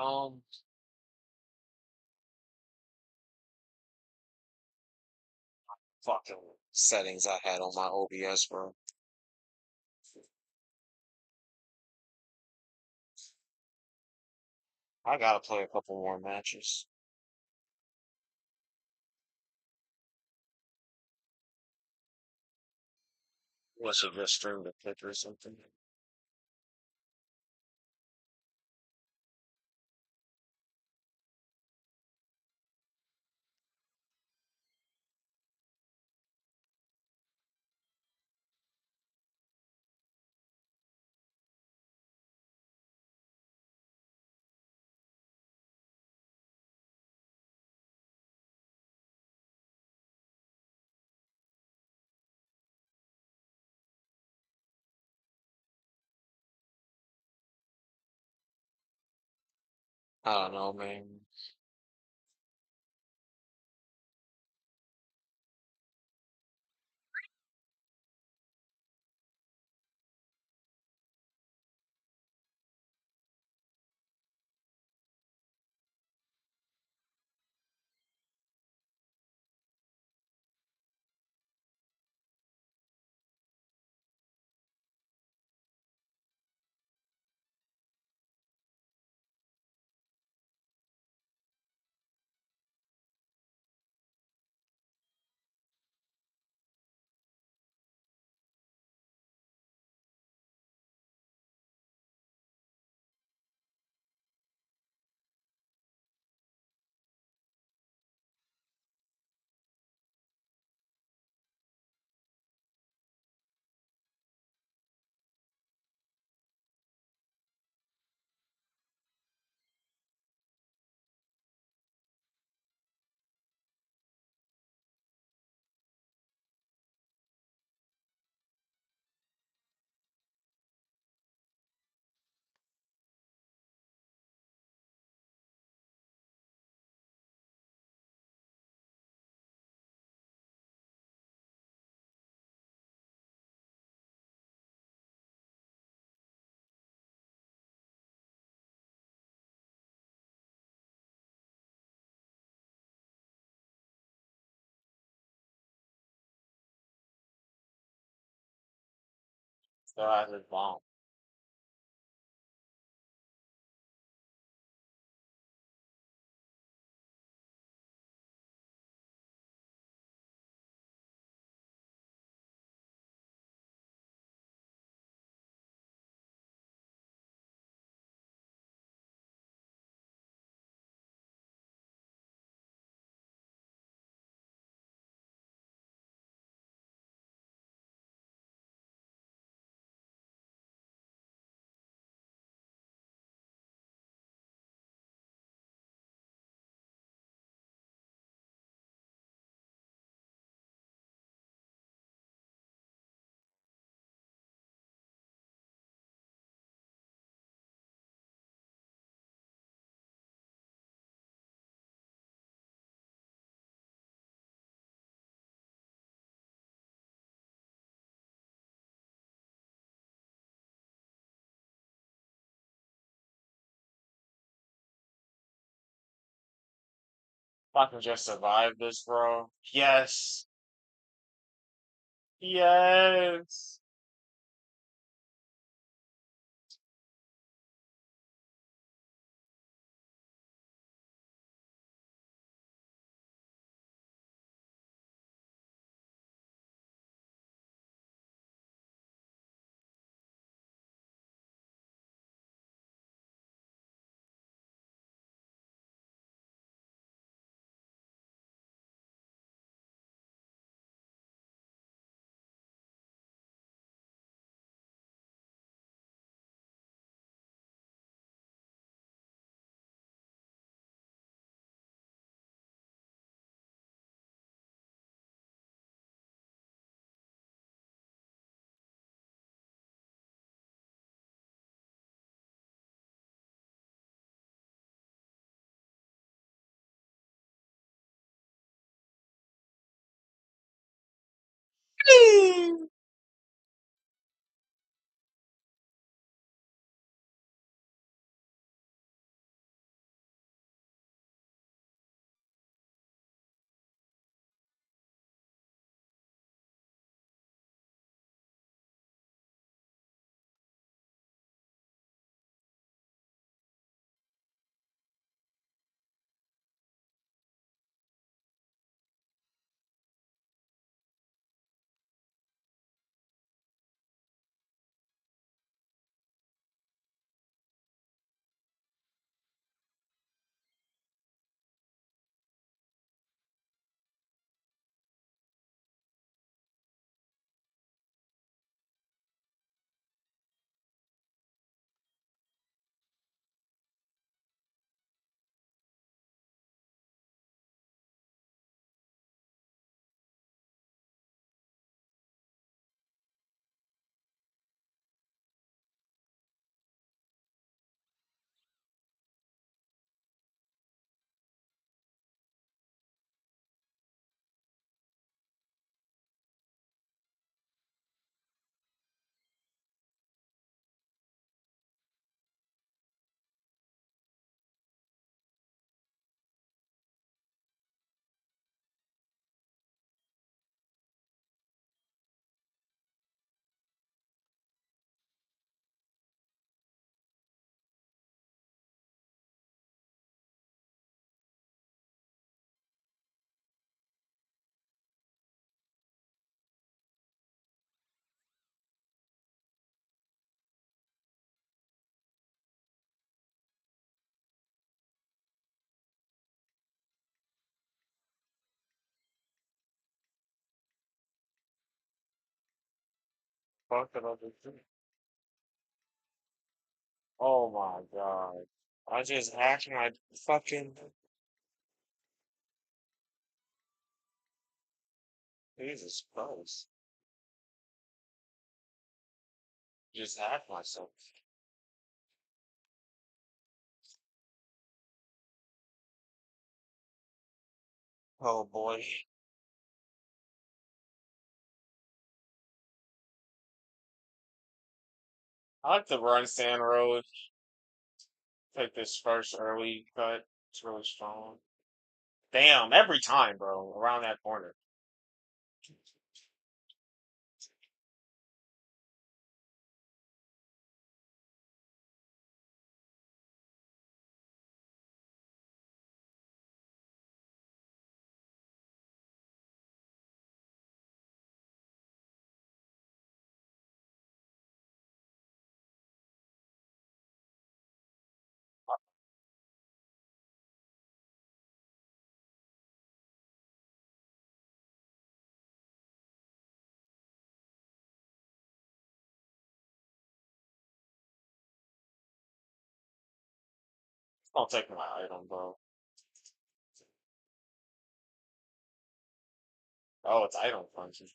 Um, fucking settings I had on my OBS, bro. I gotta play a couple more matches. What's a good stream to pick or something? I don't know, man. So I was bomb. If I can just survive this, bro. Yes. Yes. Fuck it up. Oh my god. I just hacked my fucking. Jesus Christ. Just hacked myself. Oh boy. I like to run Sand Road. Take this first early cut. It's really strong. Damn, every time, bro. Around that corner. I'll take my item, bro. Oh, it's item punching.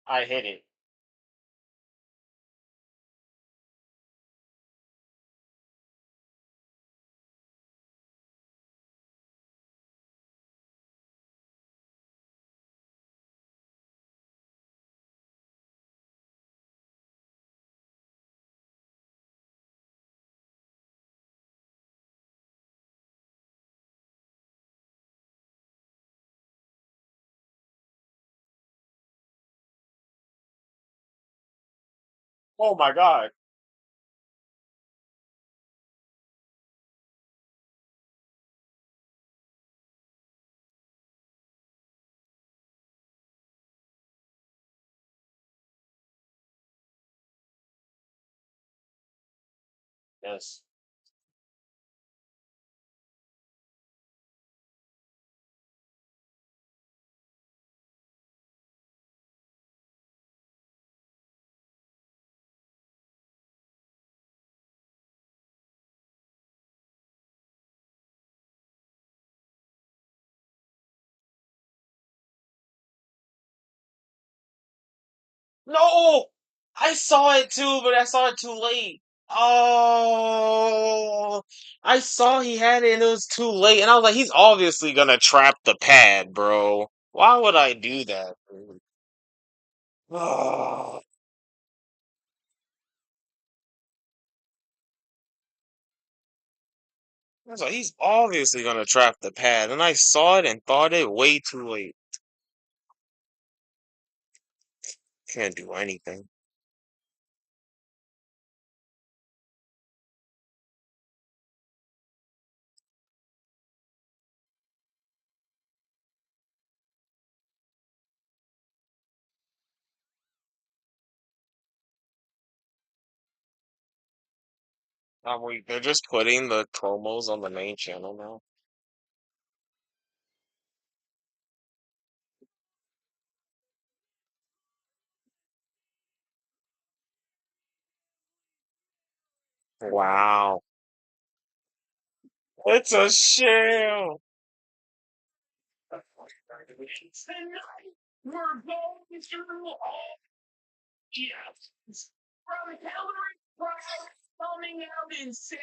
I hit it. Oh my god. Yes. No! I saw it too, but I saw it too late. Oh, I saw he had it and it was too late. And I was like, he's obviously gonna trap the pad, bro. Why would I do that? Oh, I was like, he's obviously gonna trap the pad. And I saw it and thought it way too late. Can't do anything. They're just putting the promos on the main channel now. Wow. It's a sham. Tonight, we're going through all gifts. From Hillary Clinton coming out and saying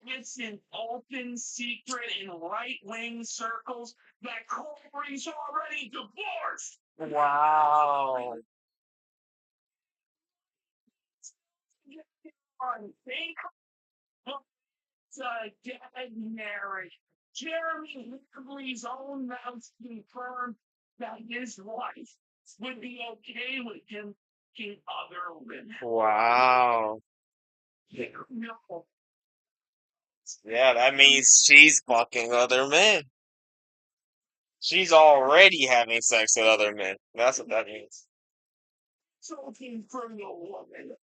it's an open secret in right-wing circles that Corey's already divorced. Wow. On fake dead marriage. Jeremy Higley's own mouth confirmed that his wife would be okay with him taking other women. Wow. No. Yeah, that means she's fucking other men. She's already having sex with other men. That's what that means. Talking from the woman.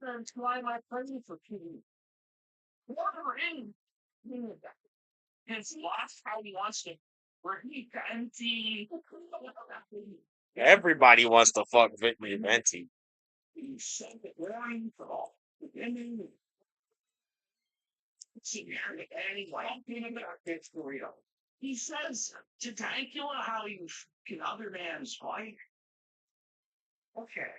That's why my praying for Pete. Whatever in his last how he wants to bring empty. Everybody wants to fuck Vicky Venti. He said it wearing for all. He says to Dankula how you can other man's wife. Okay.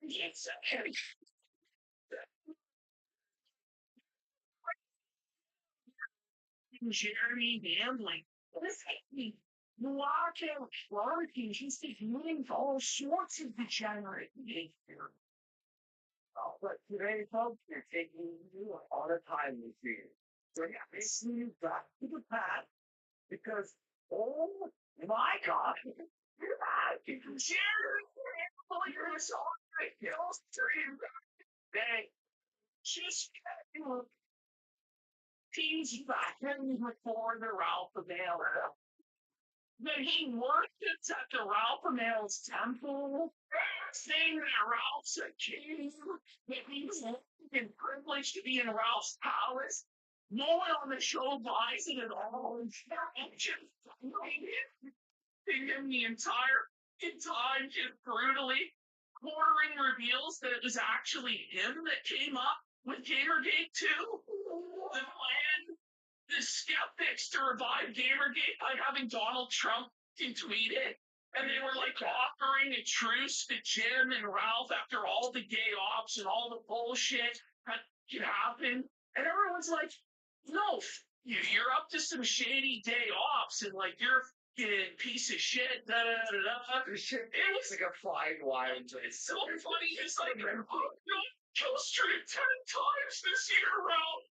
Yes. Jeremy gambling. Listen, Milwaukee, Florida, just ignoring all sorts of degenerate behavior. But today, folks, they're taking you all the time with you. So yeah, this is back to the past because, oh my God, Jeremy gambling is on the hill stream. They just teams back before the Ralph Avail. That he worships at the Ralph Amail's temple, saying that Ralph's a king, that he's been privileged to be in Ralph's palace. No one on the show buys it at all. And just him the entire time, just brutally. Quartering reveals that it was actually him that came up with Gamergate 2. The plan the skeptics to revive Gamergate by having Donald Trump tweet it. And they were like offering a truce to Jim and Ralph after all the gay ops and all the bullshit that could happen. And everyone's like, no, you're up to some shady day ops and like you're a piece of shit. Da, da, da, da. It was like a fine wine. It's so funny. It's like, oh, kill street 10 times this year, Ralph.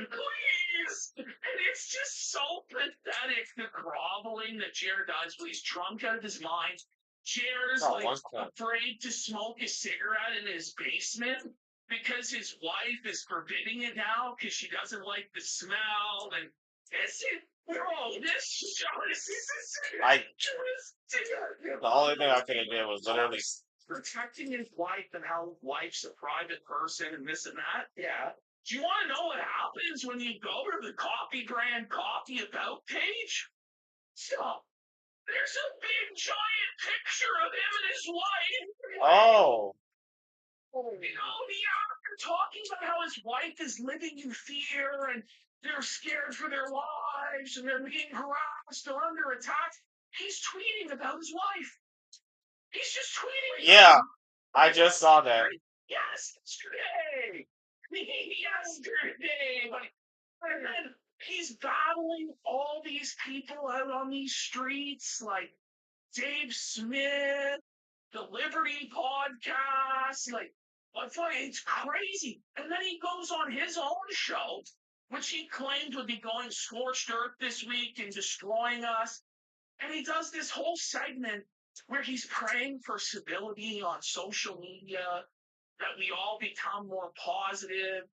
Please. And it's just so pathetic, the groveling that Jared does when he's drunk out of his mind. Jared is like afraid to smoke a cigarette in his basement because his wife is forbidding it now because she doesn't like the smell. And this is, bro, this show is the only thing I could have did was literally protecting his wife and how his wife's a private person and this and that. Yeah. Do you want to know what happens when you go to the Coffee Brand Coffee About page? So, there's a big giant picture of him and his wife. Oh. You know, they're talking about how his wife is living in fear and they're scared for their lives and they're being harassed or under attack. He's tweeting about his wife. He's just tweeting. Yeah, I just saw that. Yesterday. Yesterday. And then he's battling all these people out on these streets, like Dave Smith, the Liberty podcast, like it's crazy. And then he goes on his own show, which he claimed would be going scorched earth this week and destroying us. And he does this whole segment where he's praying for civility on social media, that we all become more positive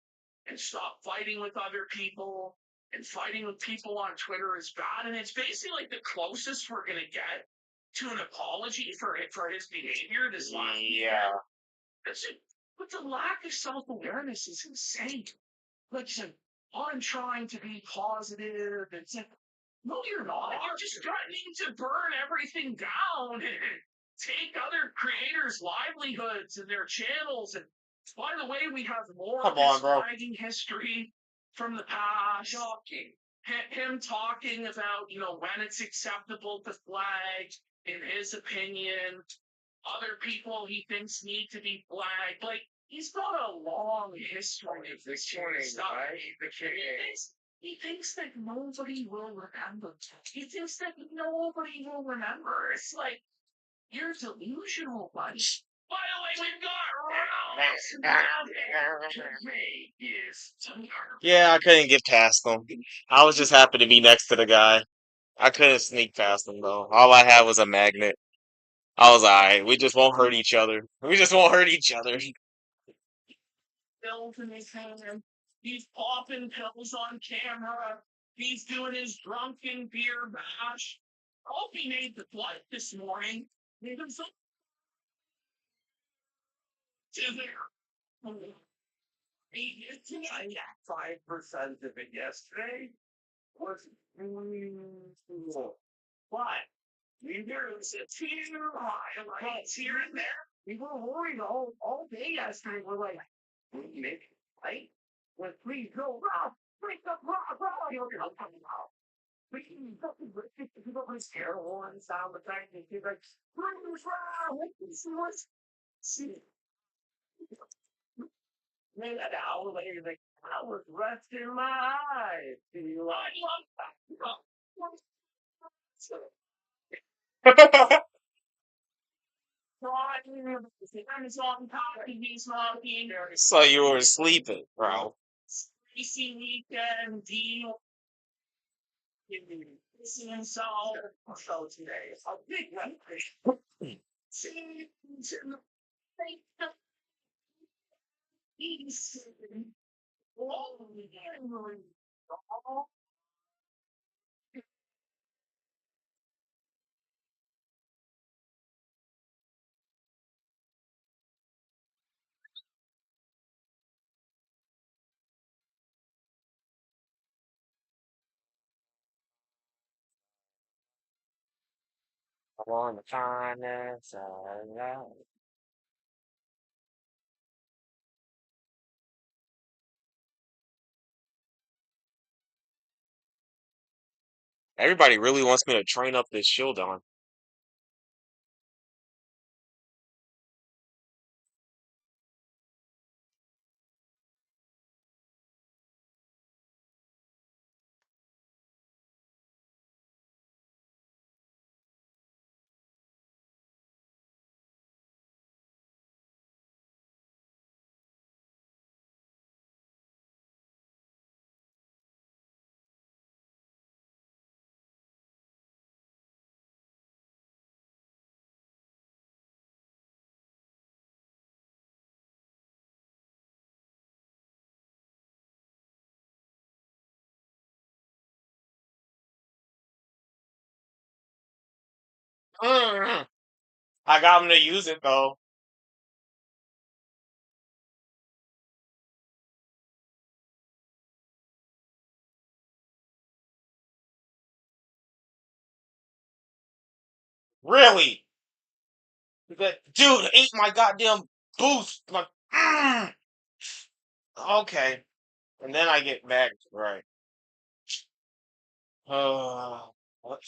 and stop fighting with other people. And fighting with people on Twitter is bad. And it's basically like the closest we're going to get to an apology for his behavior this last year. But the lack of self-awareness is insane. Like, I'm trying to be positive. It's like, no, you're not. You're just threatening to burn everything down and take other creators' livelihoods and their channels. And by the way, we have more flagging history from the past. Shocking. Him talking about, when it's acceptable to flag, in his opinion, other people he thinks need to be flagged. Like, he's got a long history of this sort of stuff. Right? He thinks that nobody will remember. He thinks that nobody will remember. It's like, you're delusional, buddy. By the way, we've got Yeah, I couldn't get past them. I was just happy to be next to the guy. I couldn't sneak past him, though. All I had was a magnet. I was alright. We just won't hurt each other. We just won't hurt each other. pills in his hand. He's popping pills on camera. He's doing his drunken beer bash. Hope he made the flight this morning. Even so, to there. He is tonight. 5% of it yesterday was but there was a few highlights here and there. We were worried all day yesterday. We're like, we make it right? When please go Rob, break up Rob. You're coming out. We can go to scare one sound effect and he's like, Bruce Rob, see maybe an hour later, he's like, I was resting my eyes. Do you like that? So you were sleeping, bro. Greasy weekend deal. So today, a big one. I want to find this. Everybody really wants me to train up this shield on. Mm. I got him to use it though. Really? That dude ate my goddamn boost. Like, okay. And then I get back right. What?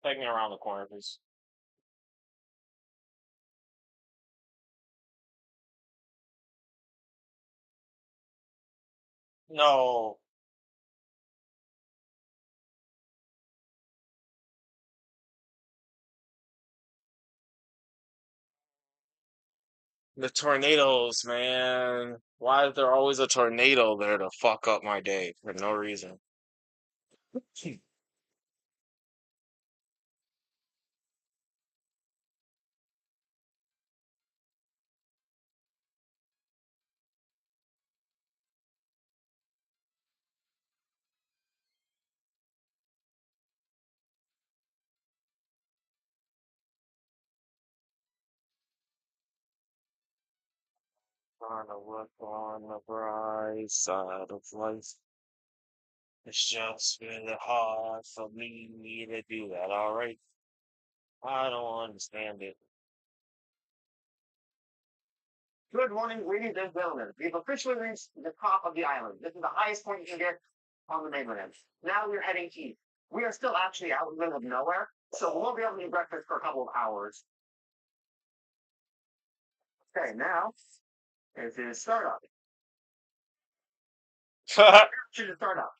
Take me around the corner, please. No. The tornadoes, man. Why is there always a tornado there to fuck up my day for no reason? Trying to look on the bright side of life. It's just really hard for me to do that, alright? I don't understand it. Good morning, ladies and gentlemen. We've officially reached the top of the island. This is the highest point you can get on the mainland. Now we're heading east. We are still actually out in the middle of nowhere, so we won't be able to eat breakfast for a couple of hours. Okay, now is the startup. Should have startup.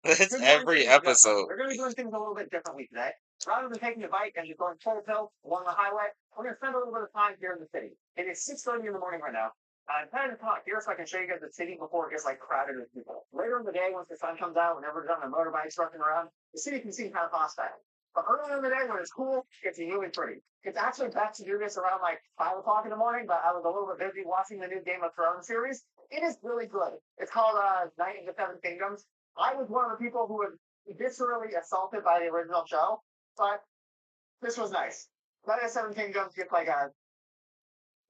It's every episode. We're going to be doing things a little bit differently today. Rather than taking a bike and just going full tilt along the highway, we're going to spend a little bit of time here in the city. It is 6:30 in the morning right now. I'm planning to talk here so I can show you guys the city before it gets like crowded with people. Later in the day, once the sun comes out, whenever we're done on motorbikes rushing around, the city can seem kind of hostile. But earlier in the day, when it's cool, it's really pretty. It's actually best to do this around like 5 o'clock in the morning, but I was a little bit busy watching the new Game of Thrones series. It is really good. It's called Night of the Seven Kingdoms. I was one of the people who was viscerally assaulted by the original show, but this was nice. Night of the Seven Kingdoms gets like a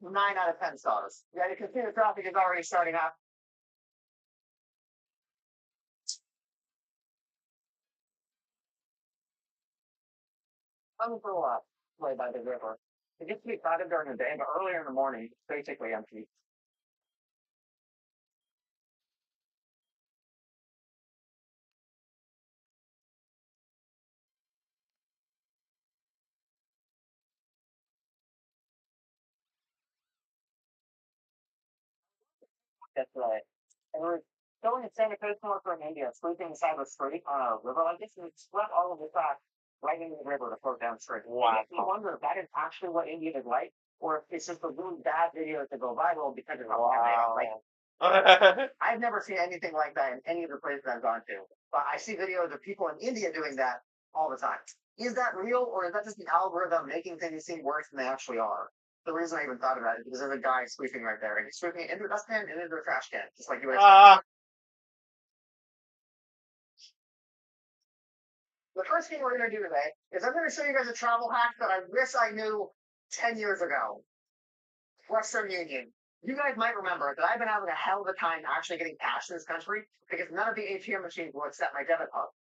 9 out of 10 stars. Yeah, you can see the traffic is already starting up. I'm for a lot way by the river. It gets to be crowded during the day, but earlier in the morning, it's basically empty. That's right. And we're going to Santa Cruz North from India, sleeping beside the street on a river like this, and we swept all of the trash right into the river to float downstream. Wow. I wonder if that is actually what India is like, or if it's just a really bad video to go viral because it's wow. Like I've never seen anything like that in any of the places I've gone to. But I see videos of people in India doing that all the time. Is that real, or is that just the algorithm making things seem worse than they actually are? The reason I even thought about it is because there's a guy sweeping right there, and he's sweeping it into a dustpan and into a trash can, just like you would expect. The first thing we're going to do today is I'm going to show you guys a travel hack that I wish I knew 10 years ago. Western Union. You guys might remember that I've been having a hell of a time actually getting cash in this country because none of the ATM machines will accept my debit card.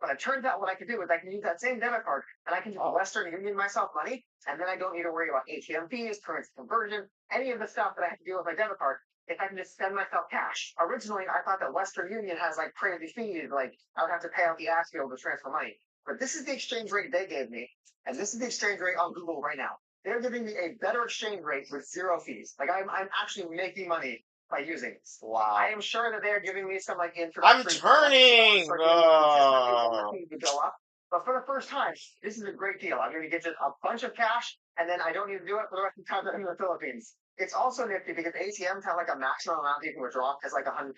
But it turns out what I can do is I can use that same debit card and I can just Western Union myself money, and then I don't need to worry about ATM fees, currency conversion, any of the stuff that I have to deal with my debit card. If I can just send myself cash. Originally, I thought that Western Union has like crazy fees, like I would have to pay out the ass to be able to transfer money. But this is the exchange rate they gave me, and this is the exchange rate on Google right now. They're giving me a better exchange rate with zero fees. Like I'm actually making money by using this. Wow. I am sure that they're giving me some like introductory. I'm turning. To go up. But for the first time, this is a great deal. I'm going to get just a bunch of cash, and then I don't need to do it for the rest of the time that I'm in the Philippines. It's also nifty because ATMs have like a maximum amount you can withdraw is like $150.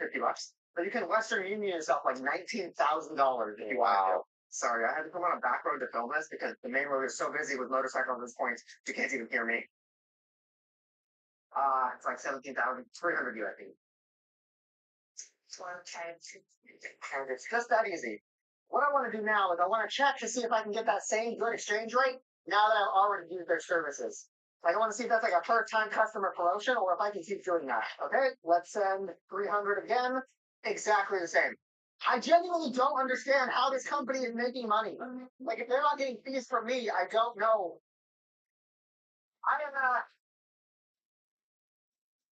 But you can Western Union yourself like $19,000 if you want to. Sorry, I had to come on a back road to film this because the main road is so busy with motorcycles at this point, you can't even hear me. It's like 17,300 USD. And it's just that easy. What I want to do now is I want to check to see if I can get that same good exchange rate now that I've already used their services. Like I want to see if that's like a first-time customer promotion or if I can keep doing that. Okay, let's send 300 again. Exactly the same. I genuinely don't understand how this company is making money. Like if they're not getting fees from me, I don't know. I am not.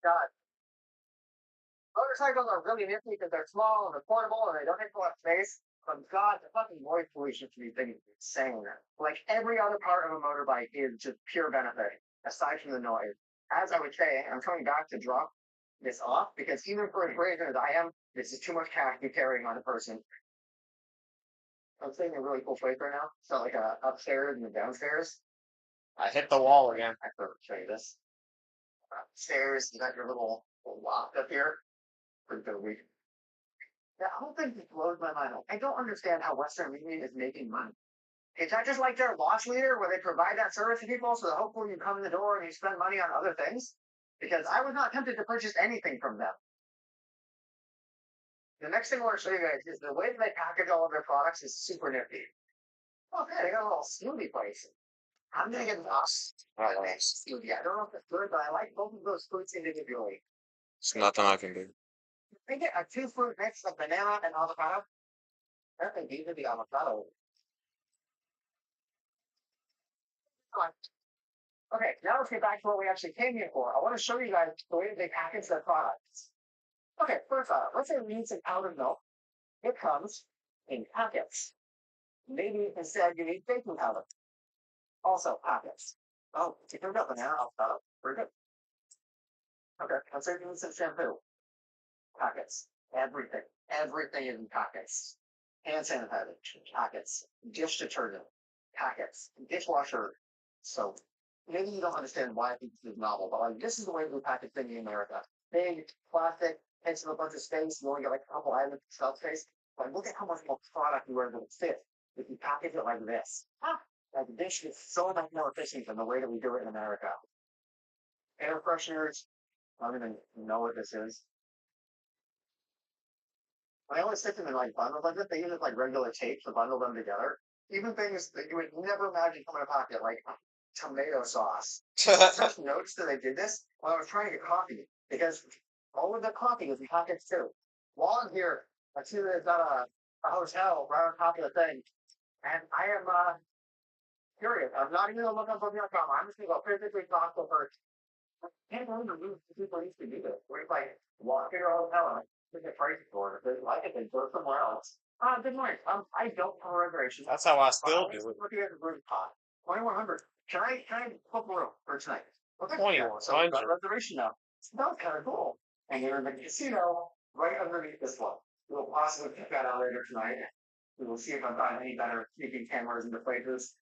God, motorcycles are really nifty because they're small and they're portable and they don't take a lot of space. But God, the fucking noise pollution for these things is insane. Like every other part of a motorbike is just pure benefit, aside from the noise. As I would say, I'm coming back to drop this off because even for as brazen as I am, this is too much cash to be carrying on a person. I'm staying in a really cool place right now. It's not like a upstairs and a downstairs. I hit the wall again. I have to show you this. Upstairs, you got your little loft up here. Pretty good week. The whole thing just blows my mind. I don't understand how Western Union is making money. Is that just like their loss leader where they provide that service to people so that hopefully you come in the door and you spend money on other things? Because I was not tempted to purchase anything from them. The next thing I want to show you guys is the way that they package all of their products is super nifty. Okay, they got a little smoothie place. I'm gonna get lost. Right. Yeah, I don't know if it's good, but I like both of those fruits individually. It's nothing I can do. I get a two fruit mix of banana and avocado. I think these are the avocado. Okay, now let's get back to what we actually came here for. I want to show you guys the way they package their products. Okay, first off, let's say we need some powdered milk. It comes in packets. Maybe instead you need baking powder. Also packets. Oh, you turned up banana avocado. Very good. Okay, let's say you need some shampoo. Packets. Everything. Everything is in packets. Hand sanitizer. Packets. Dish detergent. Packets. Dishwasher soap. Maybe you don't understand why I think this is novel, but like this is the way we package things in America. Big, plastic, takes up a bunch of space, you only get like a couple items of shelf space. But look at how much more product you are able to fit if you package it like this. Like this is so much more efficient than the way that we do it in America. Air fresheners, I don't even know what this is. I always stick them in like bundles like this. They use it like regular tape to bundle them together. Even things that you would never imagine come in a pocket, like tomato sauce. I just noticed that they did this when I was trying to get coffee because all of the coffee is in pockets too. While I'm here, I see that they've got a hotel right on top of the thing, and I am curious. I'm not even gonna look up on.com. I'm just gonna go physically talk to her. I can't believe the people used to do this. Where it's like walk to your hotel and pick a price for it. If they like it, they go somewhere else. Good morning. I don't have a reservation. That's how I But I still was do it. looking at the room pot. 2100. Can I book a room for tonight? Okay. Yeah, so we've got a 2100. reservation now. That was kind of cool. And you're in the casino right underneath this one. We'll possibly check that out later tonight. We will see if I find any better sneaking cameras in the places.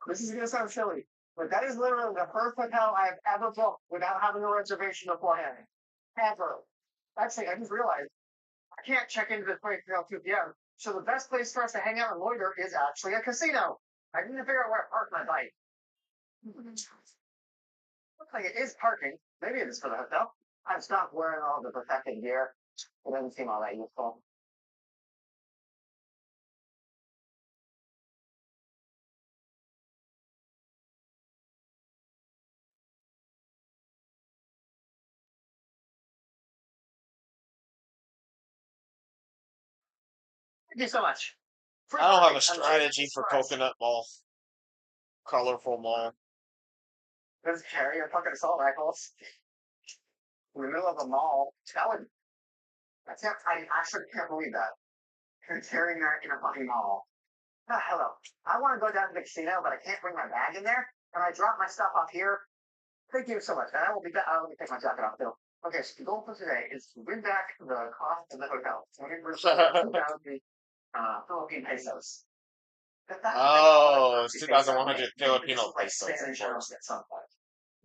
This is gonna sound silly, but that is literally the first hotel I've ever booked without having a reservation beforehand. Ever. Actually, I just realized I can't check into this place until 2 p.m. So the best place for us to hang out and loiter is actually a casino. I need to figure out where to park my bike. Looks like it is parking. Maybe it is for the hotel. I've stopped wearing all the protective gear. It doesn't seem all that useful. Thank you so much. Free I don't have parking. a strategy for Coconut Mall. Colorful Mall. Does carry your fucking assault rifles in the middle of a mall? I actually can't believe that. You're carrying that in a fucking mall. Hello. I want to go down to the casino, but I can't bring my bag in there. And I drop my stuff off here. Thank you so much. And I will be back. Let me take my jacket off too. Okay, so the goal for today is to bring back the cost of the hotel. 20% Philippine pesos. Oh, it's 2,100 Filipino Like pesos. Spanish at some point.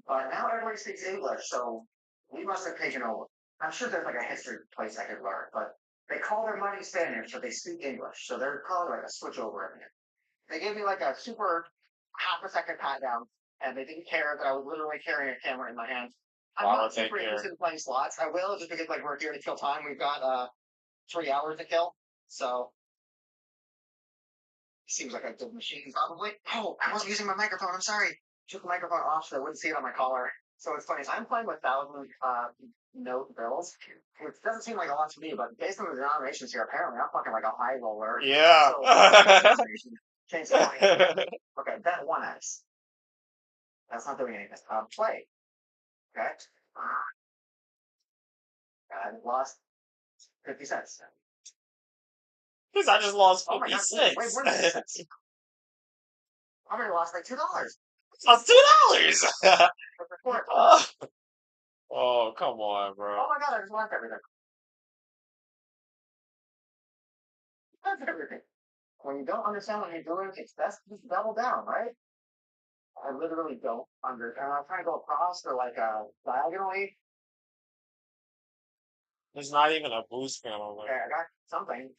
But now everybody speaks English, so we must have taken over. I'm sure there's like a history place I could learn, but they call their money Spanish, but they speak English, so they're probably like a switch over in it. They gave me like a super half a second pat down, and they didn't care that I was literally carrying a camera in my hand. I'm Wow, not they super care. interested in playing slots. I will just because like we're here to kill time. We've got 3 hours to kill, so seems like a good machine probably. Oh, I wasn't using my microphone. I'm sorry. Took the microphone off so I wouldn't see it on my collar. So it's funny. So I'm playing with 1,000 note bills, which doesn't seem like a lot to me, but based on the denominations here, apparently I'm fucking like a high roller. Yeah. So, change the money. Okay, bet 1x. That's not doing anything. Play. Okay. I lost 50 cents. Because I just lost Oh my god, 56. wait, where's the cents? I already lost like $2. Lost $2. Report. Oh, come on, bro. Oh my god, I just lost everything. That's everything. When you don't understand what you're doing, it's best to just double down, right? I literally don't understand. I'm trying to go across or like diagonally. There's not even a boost panel Okay, there. I got something.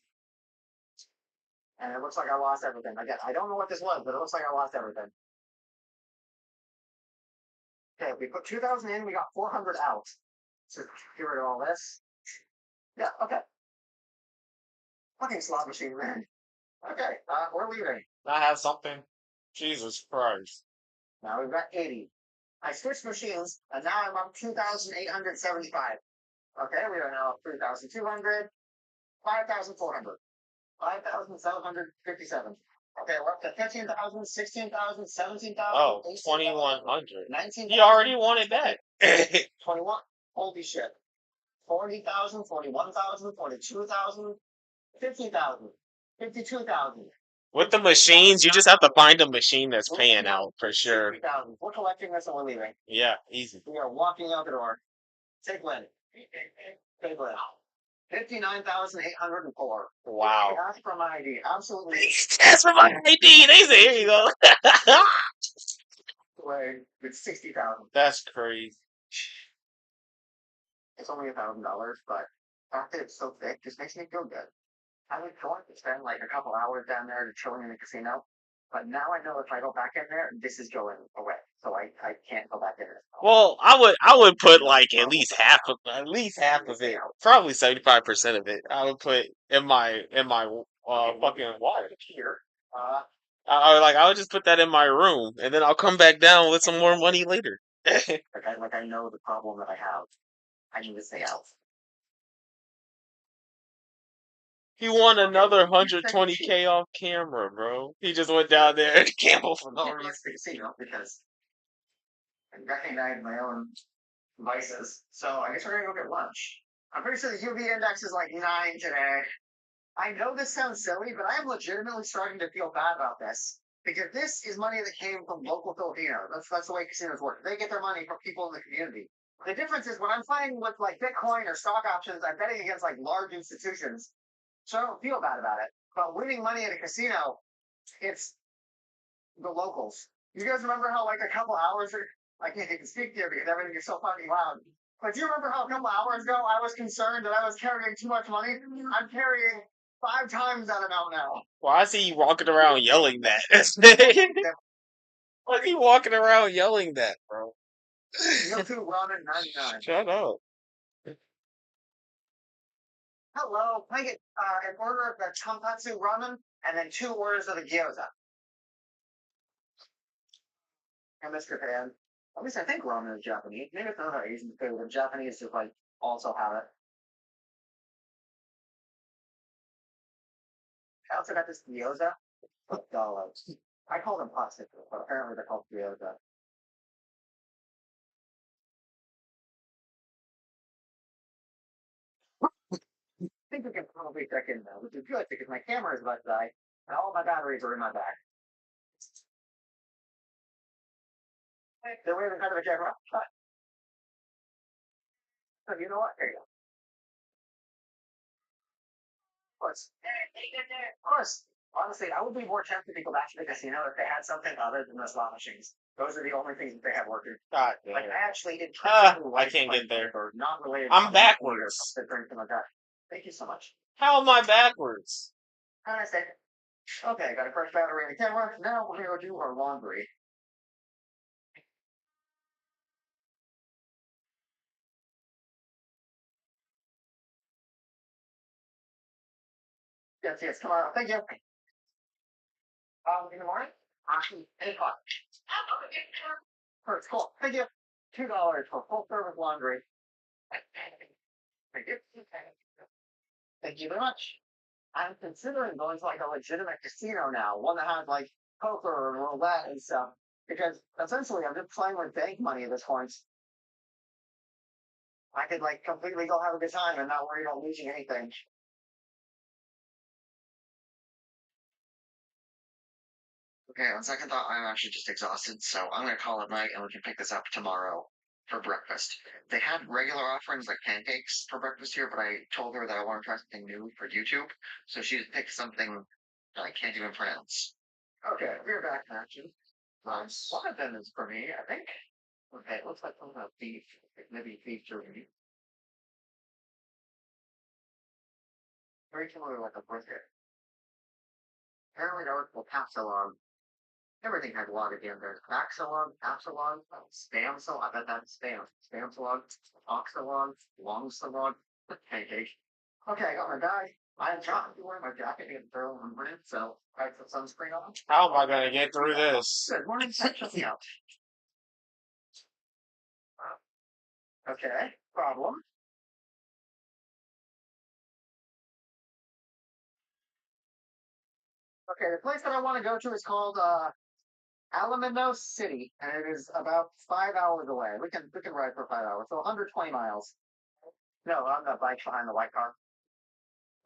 And it looks like I lost everything. Again, I don't know what this was, but it looks like I lost everything. Okay, we put 2,000 in, we got 400 out. So get rid of all this. Yeah, okay. Fucking slot machine, man. Okay, we're leaving. I have something. Jesus Christ. Now we've got 80. I switched machines, and now I'm up 2,875. Okay, we are now up 3,200, 5,400, 5,757. Okay, we're up to 15,000, 16,000, 17,000, Oh, 18,000, 2100. 19,000. He already wanted that. 21. Holy shit. 40,000, 41,000, 42,000, 50,000, 52,000. With the machines, you just have to find a machine that's paying out for sure. 60,000. We're collecting this and we're leaving. Yeah, easy. We are walking out the door. Take Lynn. Take Lynn. 59,804. Wow. Ask for my ID. Absolutely. That's for my ID. They say, here you go. Way. It's 60,000. That's crazy. It's only $1,000, but the fact that it's so thick just makes me feel good. I would want to spend like a couple hours down there chilling in the casino, but now I know if I go back in there, this is going away, so I can't go back in there. Well, I would put like at least half of it, probably 75% of it. I would put in my fucking wallet. Here, I would just put that in my room, and then I'll come back down with some more money later. like I know the problem that I have. I need to stay out. He won another 120K off camera, bro. He just went down there and gambled for no reason. The casino because I recognize my own vices. So I guess we're gonna go get lunch. I'm pretty sure the UV index is like 9 today. I know this sounds silly, but I am legitimately starting to feel bad about this because this is money that came from local Filipinos. That's the way casinos work. They get their money from people in the community. The difference is when I'm playing with like Bitcoin or stock options, I'm betting against like large institutions, so I don't feel bad about it. But winning money at a casino, it's the locals. You guys remember how like a couple hours ago, I can't even speak to you because everything is so fucking loud. But do you remember how a couple hours ago I was concerned that I was carrying too much money? I'm carrying 5 times that amount now. Why is he walking around yelling that? Why is he walking around yelling that, bro? Meal 2 ramen 99. Shut up. Hello, can I get an order of the tonkatsu ramen and then 2 orders of the gyoza? And Mr. Pan. At least I think ramen is Japanese. Maybe it's another Asian food, but Japanese just like also have it. I also got this gyoza for dollars. I call them plastic, but apparently they're called gyoza. I think we can probably check in now, which is good because my camera is about to die and all my batteries are in my bag. They're waving out of the camera. So you know what? There you go. Of course. Of course. Honestly, I would be more tempted to go back to the casino if they had something other than the slot machines. Those are the only things that they have working. God Like damn. I actually did. I can't get there. Not related. I'm backwards. Like that. Thank you so much. How am I backwards? And I said, okay, got a fresh battery in the camera. Now we're gonna go do our laundry. Yes, come on. Thank you. In the morning? Actually, 8 o'clock. First, cool. Thank you. $2 for full service laundry. Thank you. Thank you very much. I'm considering going to like a legitimate casino now, one that has like poker and roulette and stuff. Because essentially I'm just playing with bank money at this point. I could like completely go have a good time and not worry about losing anything. Okay, on second thought, I'm actually just exhausted, so I'm gonna call it night and we can pick this up tomorrow for breakfast. They had regular offerings like pancakes for breakfast here, but I told her that I want to try something new for YouTube, so she picked something that I can't even pronounce. Okay, we're back in action. One of them is for me, I think. Okay, it looks like something about beef. Maybe beef jerky. Very similar to like a brisket. Apparently, there was capsalon. Everything has log at the end. There's axolon, capsalon, spam salon. I bet that's spam. Spam salon, oxalon, long salon, pancake. Okay, I got my guy. I'm trying to wear my jacket and throw on wind, so I put sunscreen on. How am I gonna get through this? Good morning, check me out. Okay, problem. Okay, the place that I want to go to is called Alamino City, and it is about 5 hours away. We can ride for 5 hours, so 120 miles. No, on the bike behind the white car.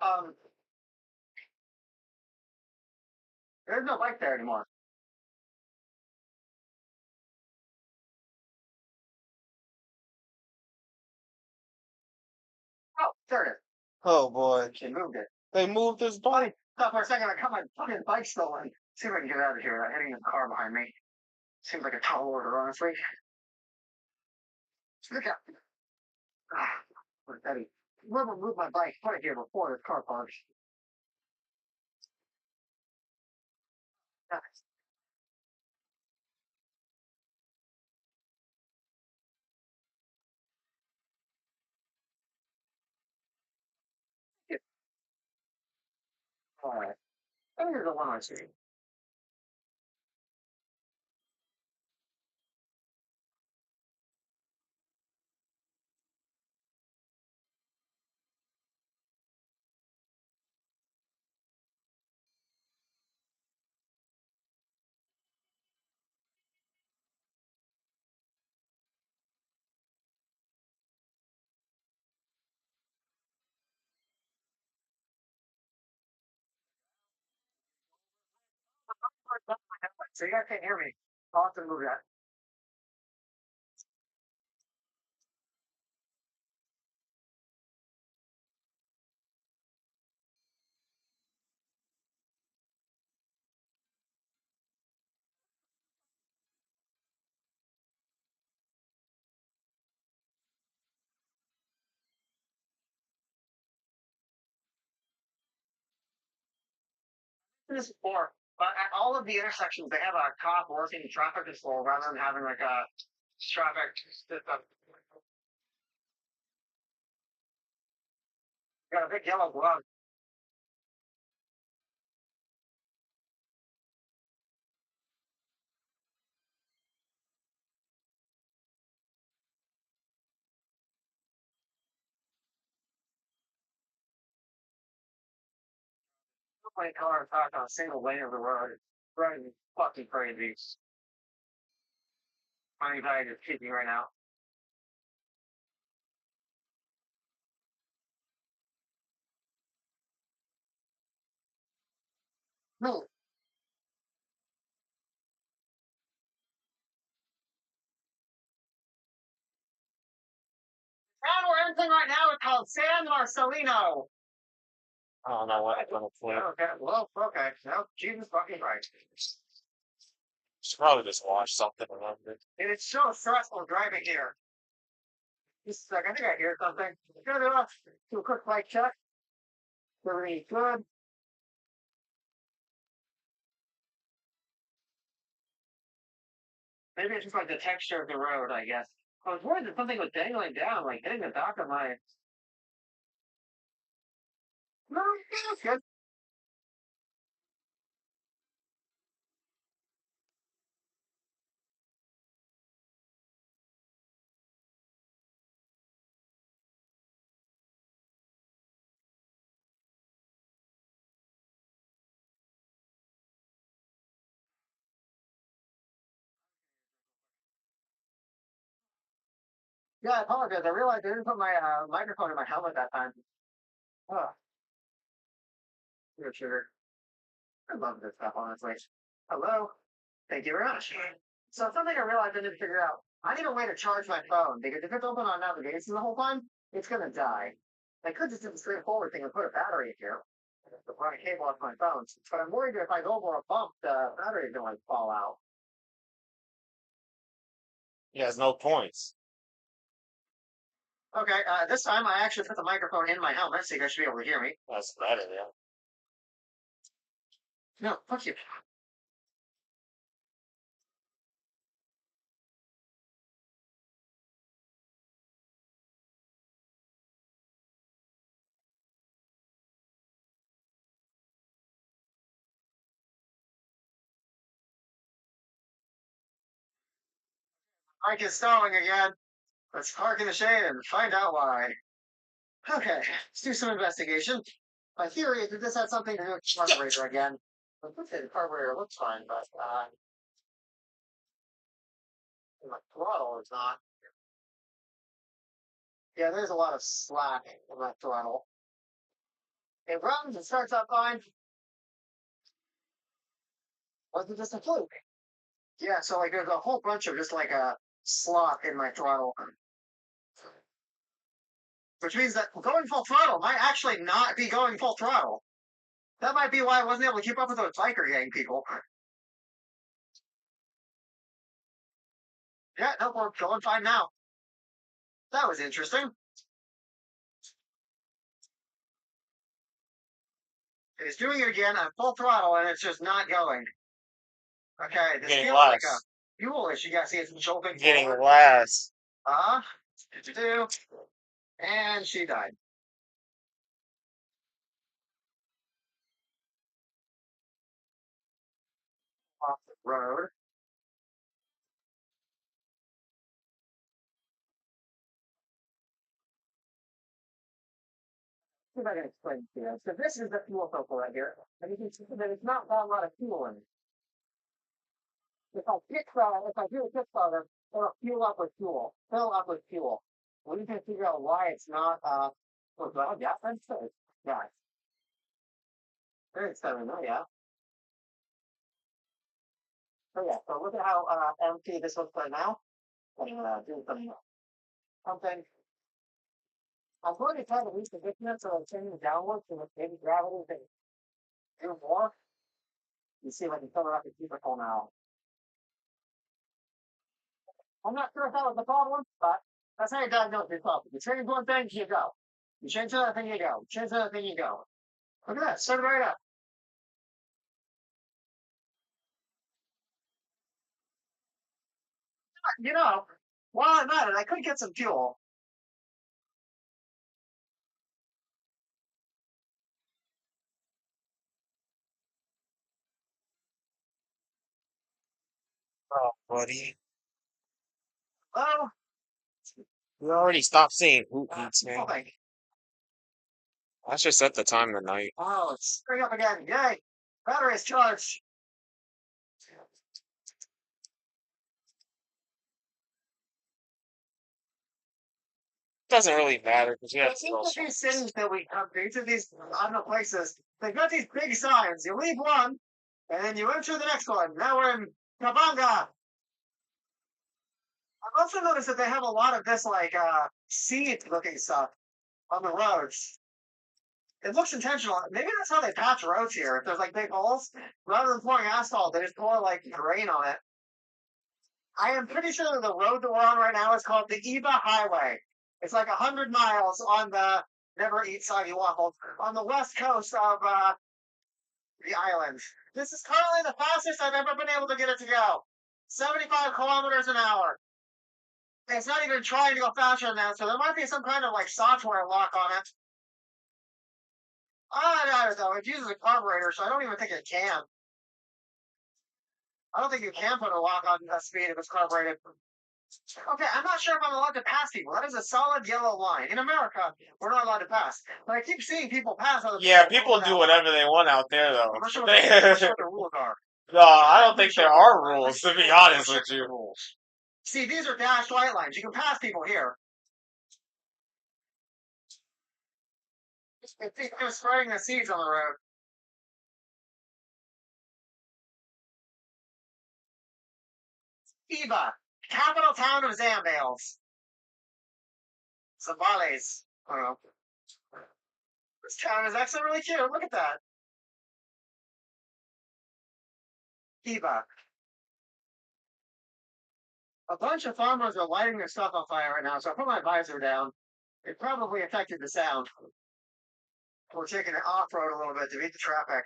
Um, there's no bike there anymore. Oh, there it is. Oh boy. She moved it. They moved this bike. Thought for a second I got my fucking bike stolen. See if I can get out of here without hitting the car behind me. Seems like a tall order, honestly. Look out. Ah, poor Betty. Whoever moved my bike put it here before this car parked. Nice. Alright. I think there's a one I see. So you guys can't hear me. I'll have to move that. This is before. But at all of the intersections, they have a cop working traffic control rather than having like a traffic system. Got a big yellow glove. 20 cars parked on a single lane of the road. Driving me fucking crazy. My anxiety is kicking right now. No. And we're entering right now. It's called San Marcelino. I don't know what I'm gonna flip. Okay, well, okay. No, Jesus fucking Christ. Should probably just watch something around it. And it's so stressful driving here. Just a second, I think I hear something. Gonna do a quick bike check. Everything's good. Maybe it's just like the texture of the road, I guess. I was worried that something was dangling down, like hitting the back of my. No, it's good. Yeah, I apologize. I realized I didn't put my microphone in my helmet that time. Oh, sugar. I love this stuff, honestly. Hello. Thank you very much. So something I realized I didn't figure out. I need a way to charge my phone because if it's open on navigation the whole time, it's gonna die. I could just do the straightforward thing and put a battery in here. Run a cable off my phone. But I'm worried if I go over a bump, the battery's gonna like fall out. He has no points. Okay, this time I actually put the microphone in my helmet, so you guys should be able to hear me. That's better, yeah. No, fuck you. Mike is stalling again. Let's park in the shade and find out why. Okay, let's do some investigation. My theory is that this has something to do with the carburetor again. The carburetor looks fine, but my throttle is not. Yeah, there's a lot of slack in my throttle. It runs, it starts out fine. Was it just a fluke? Yeah, so like there's a whole bunch of just like a slop in my throttle. Which means that going full throttle might actually not be going full throttle. That might be why I wasn't able to keep up with those biker gang people. Yeah, no, we're going fine now. That was interesting. It's doing it again on full throttle and it's just not going. Okay, this Getting feels like a less. fuel issue. You guys see it's jolting Getting forward. less. Do. And she died. Off the road. See if I can explain to you. So this is the fuel filter right here. And you can see that it's not that lot of fuel in it. If I do a kick starter, it'll fuel up with fuel. Fill up with fuel. We need to figure out why it's not well, yeah, that's good. Yeah. Very exciting, though, yeah. So yeah, so look at how empty this looks right now. I'm gonna do something. I'm going to try to reposition it so it's turning downwards so that maybe gravity can do more. You see if I can fill it up the cubicle now. I'm not sure if that was the problem, but that's how you diagnose your problem. You change one thing, you go. You change another thing, you go. You change another thing, you go. Look at that, started right up. You know, while I'm at it, I could get some fuel. Oh, buddy. Oh, You already stopped saying hoot hoots, man. nothing. I should set the time tonight. Oh, it's starting up again. Yay! Battery is charged. Doesn't really matter because we have Each of these cities that we come to, each of these other places, they've got these big signs. You leave one, and then you enter the next one. Now we're in Kabanga. I've also noticed that they have a lot of this like seed looking stuff on the roads. It looks intentional. Maybe that's how they patch roads here. If there's like big holes, rather than pouring asphalt, they just pour like grain on it. I am pretty sure that the road that we're on right now is called the Iba Highway. It's like 100 miles on the never eat soggy waffles on the west coast of the island. This is currently the fastest I've ever been able to get it to go. 75 kilometers an hour. It's not even trying to go faster than that, so there might be some kind of like software lock on it. I don't know. It uses a carburetor, so I don't even think it can. I don't think you can put a lock on that speed if it's carbureted. Okay, I'm not sure if I'm allowed to pass people. That is a solid yellow line. In America, we're not allowed to pass. But I keep seeing people pass other people. Yeah, people do whatever they want out there, though. I'm not sure what the rules are. No, I don't think there are rules, to be honest with you. See, these are dashed white lines. You can pass people here. It's spreading the seeds on the road. Iba, capital town of Zambales. Zambales. I don't know. This town is actually really cute. Look at that. Iba. A bunch of farmers are lighting their stuff on fire right now, so I put my visor down. It probably affected the sound. We're taking it off-road a little bit to beat the traffic.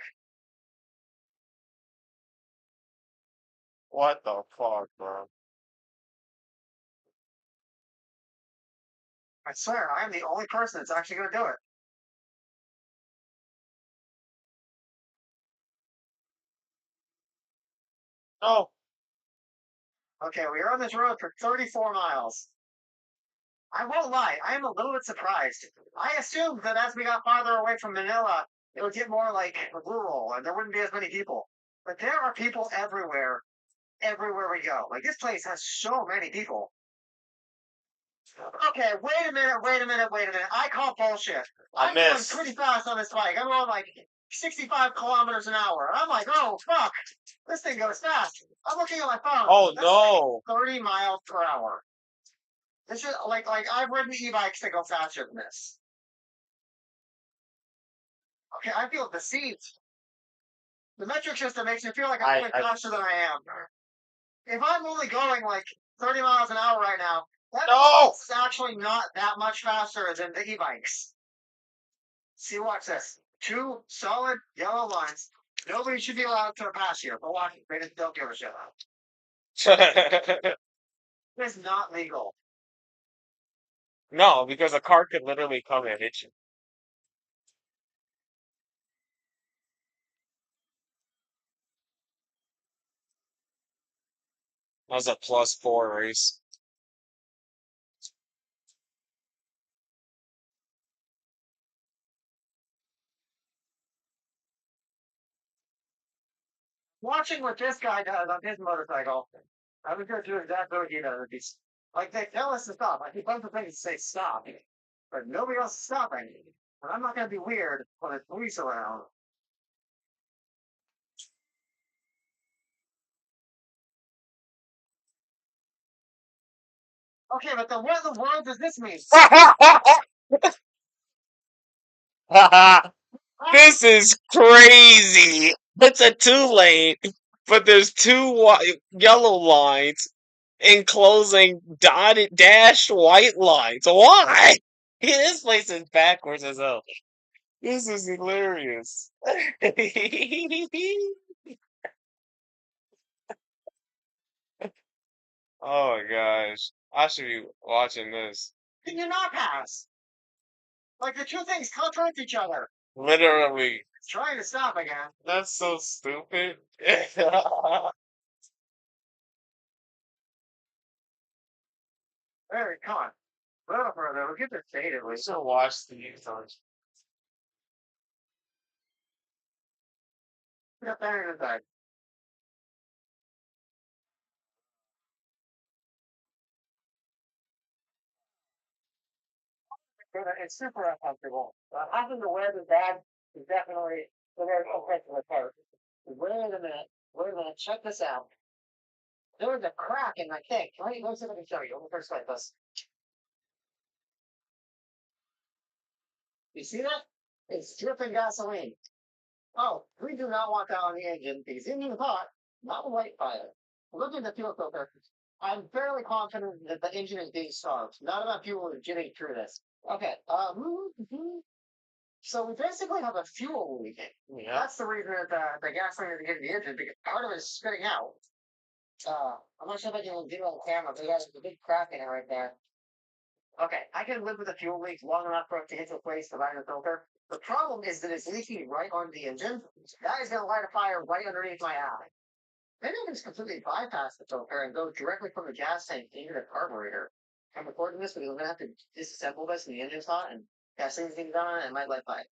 What the fuck, bro? I swear, I am the only person that's actually going to do it. Oh, Okay, we were on this road for 34 miles. I won't lie, I am a little bit surprised. I assumed that as we got farther away from Manila, it would get more like rural and there wouldn't be as many people. But there are people everywhere, everywhere we go. Like this place has so many people. Okay, wait a minute, wait a minute, wait a minute. I call bullshit. I'm going pretty fast on this bike. I'm going like 65 kilometers an hour. I'm like, oh fuck, this thing goes fast. I'm looking at my phone. Oh That's no! like 30 miles per hour. This is like I've ridden e-bikes that go faster than this. Okay, I feel deceived. The metric system makes me feel like I'm going faster than I am. If I'm only going like 30 miles an hour right now, that's actually not that much faster than the e-bikes. See, watch this. Two solid yellow lines. Nobody should be allowed to pass you. But watch, they just don't give a shit. It's not legal. No, because a car could literally come and hit you. That was a +4 race. Watching what this guy does on his motorcycle, I was going to do exactly what he does. He's, like, they tell us to stop. Like, he bunch of things to say stop, but nobody else is stopping. And I'm not going to be weird when there's police around. Okay, but then what in the world does this mean? This is crazy. It's a 2-lane, but there's two yellow lines enclosing dotted dashed white lines. Why? This place is backwards as hell. This is hilarious. Oh my gosh. I should be watching this. Can you not pass? Like, the two things contradict each other. Literally. It's trying to stop again. That's so stupid. There, come on. A little further. We'll get this faded. We should watch these on. Get better than that. It's super uncomfortable. Having the wear the bag is definitely the very uncomfortable part. Wait a minute. Wait a minute. Check this out. There was a crack in my thing. Let me see if I can show you. Let me first like this. You see that? It's dripping gasoline. Oh, we do not want that on the engine because engine is hot, not light fire. Look at the fuel filter. I'm fairly confident that the engine is being starved. Not enough fuel is getting through this. Okay. So we basically have a fuel leak. Yeah. That's the reason that the gasoline isn't getting the engine because part of it is spitting out. I'm not sure if I can do it on camera, but there's a big crack in it right there. Okay, I can live with a fuel leak long enough for it to hit the place to light the filter. The problem is that it's leaking right onto the engine. That is going to light a fire right underneath my eye. Maybe I can just completely bypass the filter and go directly from the gas tank into the carburetor. I'm recording this because I'm going to have to disassemble this and the engine's hot and gasoline's being done and it might light fire.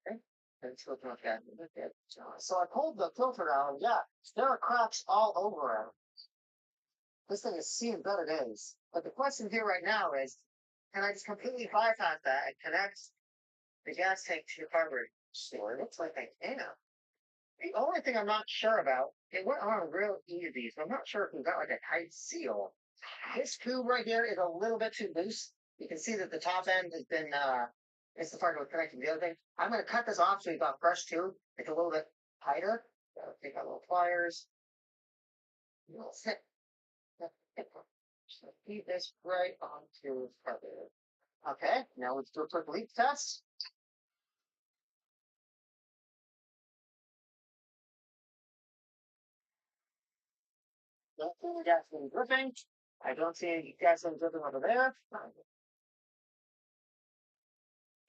Okay. Let's go through that. So I pulled the filter out and yeah, there are cracks all over it. This thing is seeing better days. But the question here right now is, can I just completely bypass that and connect the gas tank to the carburetor? Sure, it looks like I can. The only thing I'm not sure about, it went on real easy, so I'm not sure if we've got like a tight seal. This tube right here is a little bit too loose. You can see that the top end has been, it's the part that was connected to the other thing. I'm going to cut this off so we've got fresh tube. It's a little bit tighter. So take out little pliers. So feed this right onto the carburetor. Okay, now let's do a quick leak test. Don't see any gasoline dripping. I don't see any gasoline dripping over there.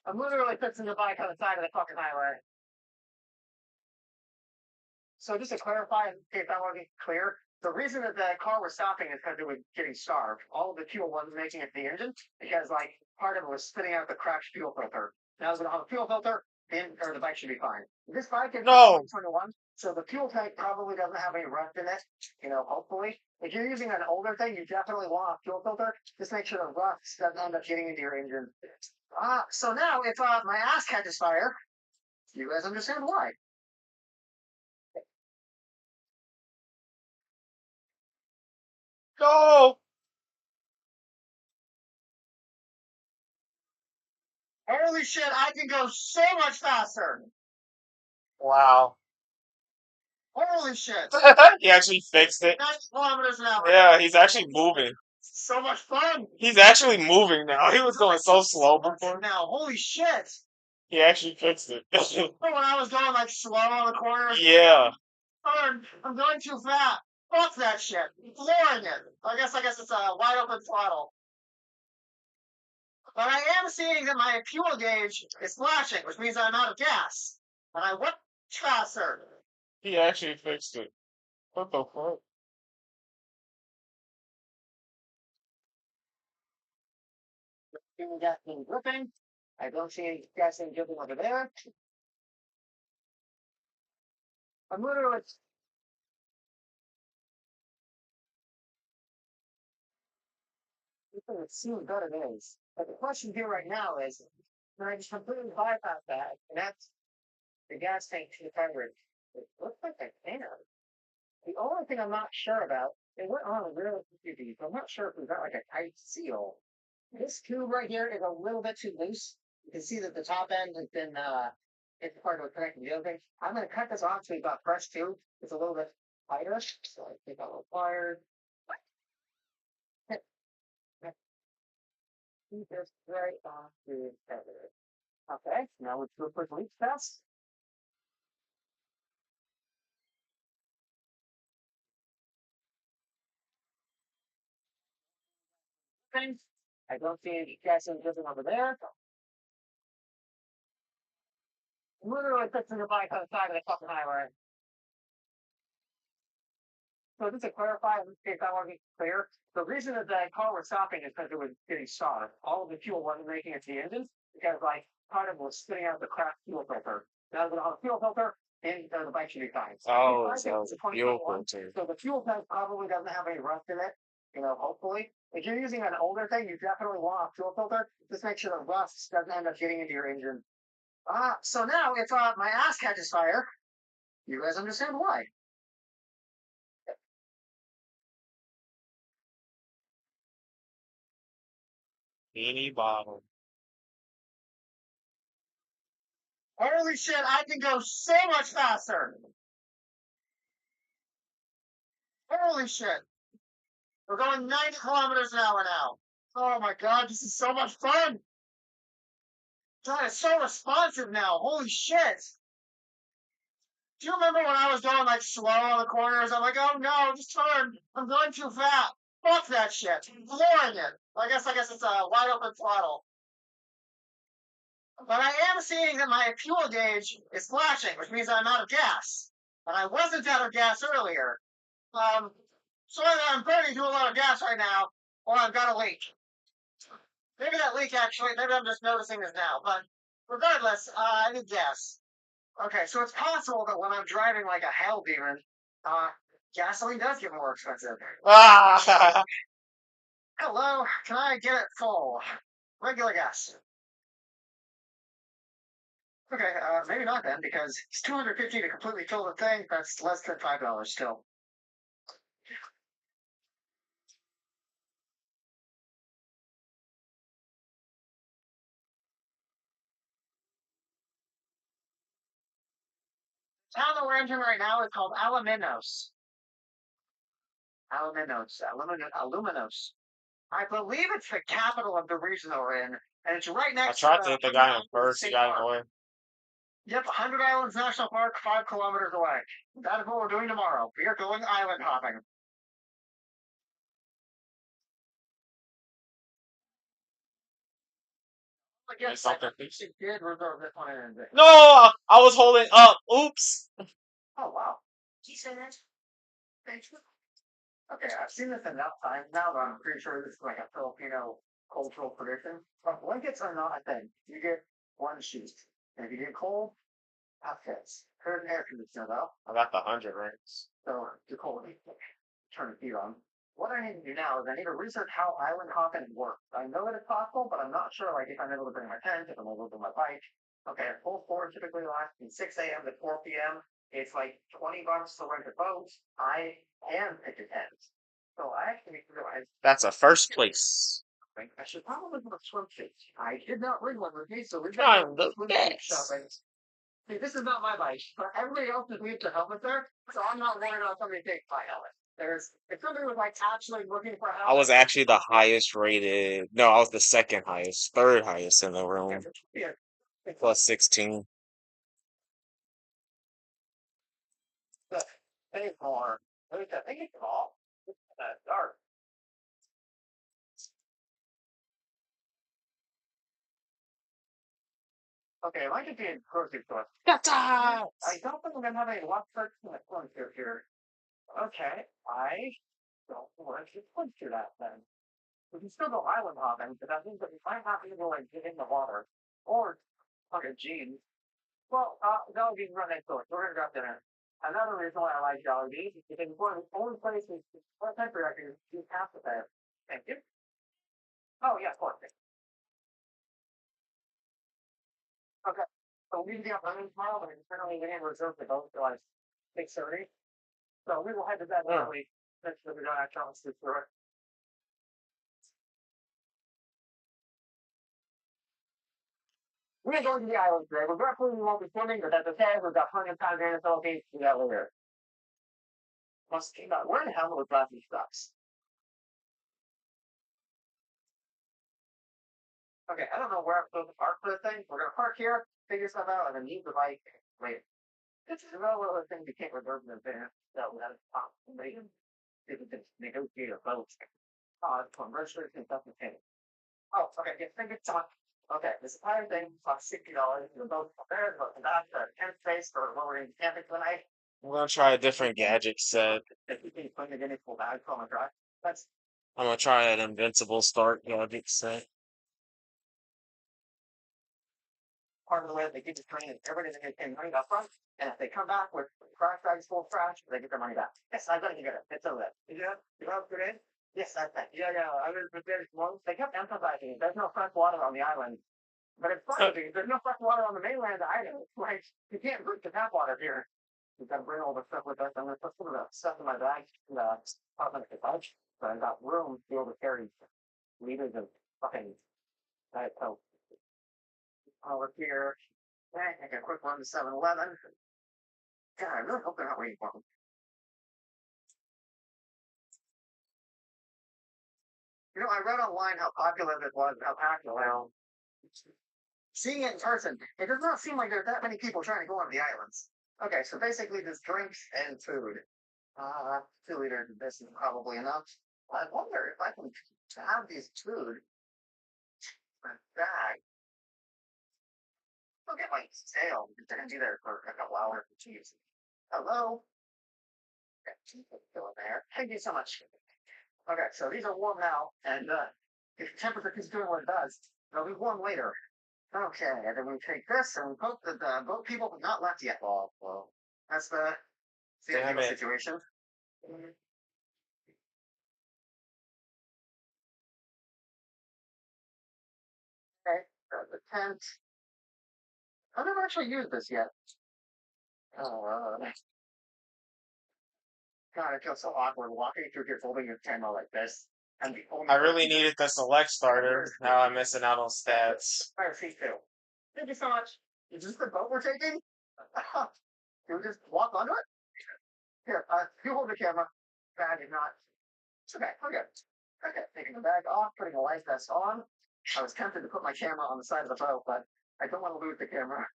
I'm literally fixing the bike on the side of the fucking highway. So just to clarify, in case I want to be clear, the reason that the car was stopping is because it was getting starved. All of the fuel wasn't making it to the engine because like part of it was spitting out the cracked fuel filter. Now it's gonna have a fuel filter, or the bike should be fine. This bike is No. 2021, so the fuel tank probably doesn't have any rust in it. Hopefully. If you're using an older thing, you definitely want a fuel filter. Just make sure the rust doesn't end up getting into your engine. So now if my ass catches fire, you guys understand why. No. Holy shit, I can go so much faster. Wow. Holy shit. He actually fixed it. 90 kilometers an hour. Yeah, he's actually moving. So much fun. He's actually moving now. He was going so slow before. Now, holy shit. He actually fixed it. When I was going like slow on the corners. Yeah. I'm going too fast. Fuck that shit. Flooring it. I guess it's a wide open throttle. But I am seeing that my fuel gauge is flashing, which means I'm out of gas. And I went faster. He actually fixed it. What the fuck? Gasoline dripping. I don't see any gasoline dripping over there. I'm literally. It seems better it is. But the question here right now is, can I just completely bypass that? And that's the gas tank 200. It looks like I can. The only thing I'm not sure about, it went on really easy, so I'm not sure if we've got like a tight seal. This tube right here is a little bit too loose. You can see that the top end has been, it's part of a connecting the other thing. I'm going to cut this off so we've got fresh tube. It's a little bit tighter, so I think I'll require. Keep this right on to tether. Okay, now let's do a quick leak test. Things. I don't see any gasoline dripping over there. Literally fixing the bike on the side of the fucking highway. So just to clarify, in case I want to be clear, the reason that the car was stopping is because it was getting starved. All of the fuel wasn't making it to the engine because like part of it was spitting out the cracked fuel filter. Now it's gonna have a fuel filter, and the bike should be fine. Oh, so so fuel filter. So the fuel tank probably doesn't have any rust in it. Hopefully. If you're using an older thing, you definitely want a fuel filter. Just make sure the rust doesn't end up getting into your engine. So now if my ass catches fire, you guys understand why. Beanie bottle. Holy shit, I can go so much faster. Holy shit. We're going 90 kilometers an hour now. Oh my god, this is so much fun. God, it's so responsive now. Holy shit. Do you remember when I was going like slow on the corners? I'm like, oh no, just turn. I'm going too fast. Fuck that shit. Flooring it. I guess it's a wide open throttle. But I am seeing that my fuel gauge is flashing, which means I'm out of gas. And I wasn't out of gas earlier. So either I'm burning through a lot of gas right now, or I've got a leak. Maybe that leak maybe I'm just noticing this now. But regardless, I need gas. Okay, so it's possible that when I'm driving like a hell demon, gasoline does get more expensive. Ah! Hello, can I get it full? Regular gas. Okay, maybe not then, because it's $250 to completely fill the thing. That's less than $5 still. The town that we're entering right now is called Alaminos. Aluminos. I believe it's the capital of the region that we're in, and it's right I next tried to to hit the guy in first. He got away. Yep, 100 Islands National Park, 5 kilometers away. That is what we're doing tomorrow. We are going island hopping. I guess Something. I did reserve this one in. No, I was holding up. Oops. Oh, wow. Okay, I've seen this enough times now that I'm pretty sure this is like a Filipino cultural tradition. But blankets are not a thing. You get one sheet. And if you get cold, have fits. Curtain air conditioner though. I got the 100 rings. So the cold, turn the heat on. What I need to do now is I need to research how island hopping works. I know that it's possible, but I'm not sure like if I'm able to bring my tent, if I'm able to bring my bike. Okay, a full four typically lasts from 6 a.m. to 4 p.m. It's like $20 to rent a boat. I can pick a tent. So I actually realized That's a first place. I should probably have a swimsuit. I did not bring one with me, so we're Trying going to the swimsuit best. shopping. See, this is not my bike, but everybody else is leaving their helmet there, so I'm not worried about somebody taking my helmet. If somebody was like actually looking for a I helmet, was actually the highest rated. No, I was the second highest, third highest in the yeah, room, yeah, plus 16. but any more. At least I think it's small. It's dark. Okay, I could be in grocery store. Gotcha! I don't think I'm gonna have any luck searching the furniture here. Okay, I don't want to swim through that then. We can still go island hopping, but that means that we might not be able to like, get in the water. Or fucking jeans. Well, Dolly Beans run next door, so we're gonna drop dinner. Another reason why I like Dolly Beans is because it's one of the only places what country I can do half the time. Thank you. Oh yeah, of course. Okay. So we got running tomorrow, but it's currently getting reserved to go till like 6:30. So we will head to bed Oh, early since we don't have time to sleep through it. We're going to the island today. We're definitely won't be swimming, but that's okay. We've got plenty of time here in the Philippines to do that later. Must keep out. Where the hell are the plastic stuffs? Okay, I don't know where I'm supposed to park for the thing. We're gonna park here, figure stuff out, and then leave the bike later. This is another one of those things you can't reserve in advance. So that's possible. You can just negotiate a boat. It's from registration stuff to pay. Oh, okay, yeah, thank you so much. Okay, this entire thing costs $60. The boat there, but that's the tent space for lowering camping for the night. I'm gonna try a different gadget set. If you can put it in a full bag from a drive. That's I'm gonna try an invincible start gadget set. part of the way that they get to train is everybody that gets money up front. And if they come back with crash bags full of trash, they get their money back. Yes, I got to get it. It's over there. You have good. Yes, that's that. Yeah, yeah. I was prepared once. They kept emphasizing there's no fresh water on the island. But it's funny because there's no fresh water on the mainland either. Like, you can't drink the tap water here. We've got to bring all the stuff with us. I'm going to put some of the stuff in my bag in the apartment at the fudge. So I've got room to be able to carry liters of fucking Diet Coke. Over here. Okay, take a quick run to 7-Eleven. God, I really hope they're not waiting for me. I read online how popular this was, how packed it was. Seeing it in person, it does not seem like there's that many people trying to go on the islands. Okay, so basically just drinks and food. 2 liters of this is probably enough. I wonder if I can have these food in a bag. I'll get my tail. They're gonna be there for a couple hours. Jeez. Hello? Okay, go in there. Thank you so much. Okay, so these are warm now, and if the temperature keeps doing what it does, they'll be warm later. Okay, and then we take this, and we hope that the boat people have not left yet. Well, that's the Damn it. situation. Okay, the tent. I've never actually used this yet. Oh, God, it feels so awkward walking through here holding your camera like this. And the only I really needed the select starter. Now I'm missing out on stats. fire seat too. Thank you so much. Is this the boat we're taking? Can we just walk onto it? Here, you hold the camera. Bag is not. Okay, okay. Okay, taking the bag off, putting the life vest on. I was tempted to put my camera on the side of the boat, but I don't want to lose the camera.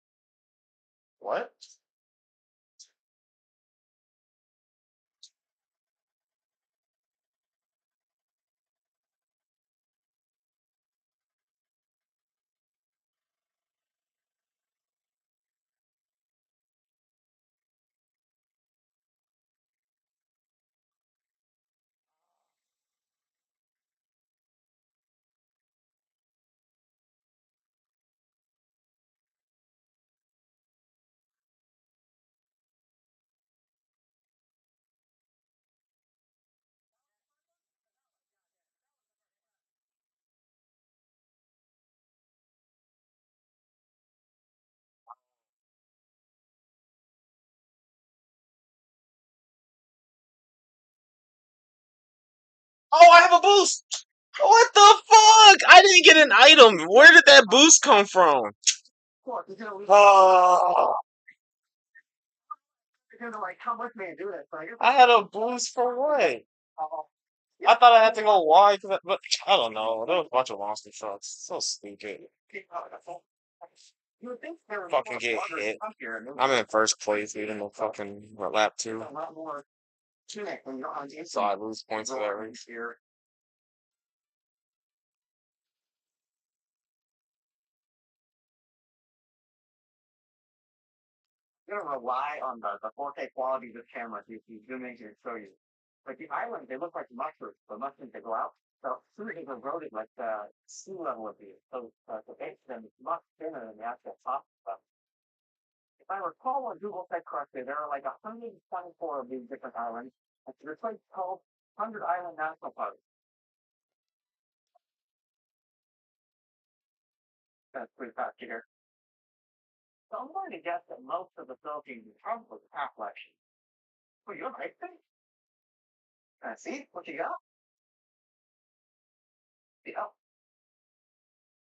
What? Oh, I have a boost. What the fuck? I didn't get an item. Where did that boost come from? Oh, You're gonna like come with me and do this, but I had a boost for what? I thought I had to go wide, but I don't know. There was a bunch of monster trucks. So stupid. you would think there was Fucking more get water hit. up here, and I'm in first place, even though fucking what, lap two. a lot more tunic when you're on the So I lose points for that race. here. You're gonna rely on the 4K quality of the camera if you zoom in here and show you. Like the islands, they look like mushrooms, but mushrooms they go out. So as soon as they've eroded like the sea level of these, so the base of them is much thinner than the actual top stuff. If I recall what Google said correctly, there are like 124 of these different islands. And there's place called 100 Island National Park. That's pretty fast here. So I'm going to guess that most of the Philippines is probably Appalachian. Well, you're right. See what you got? Yeah.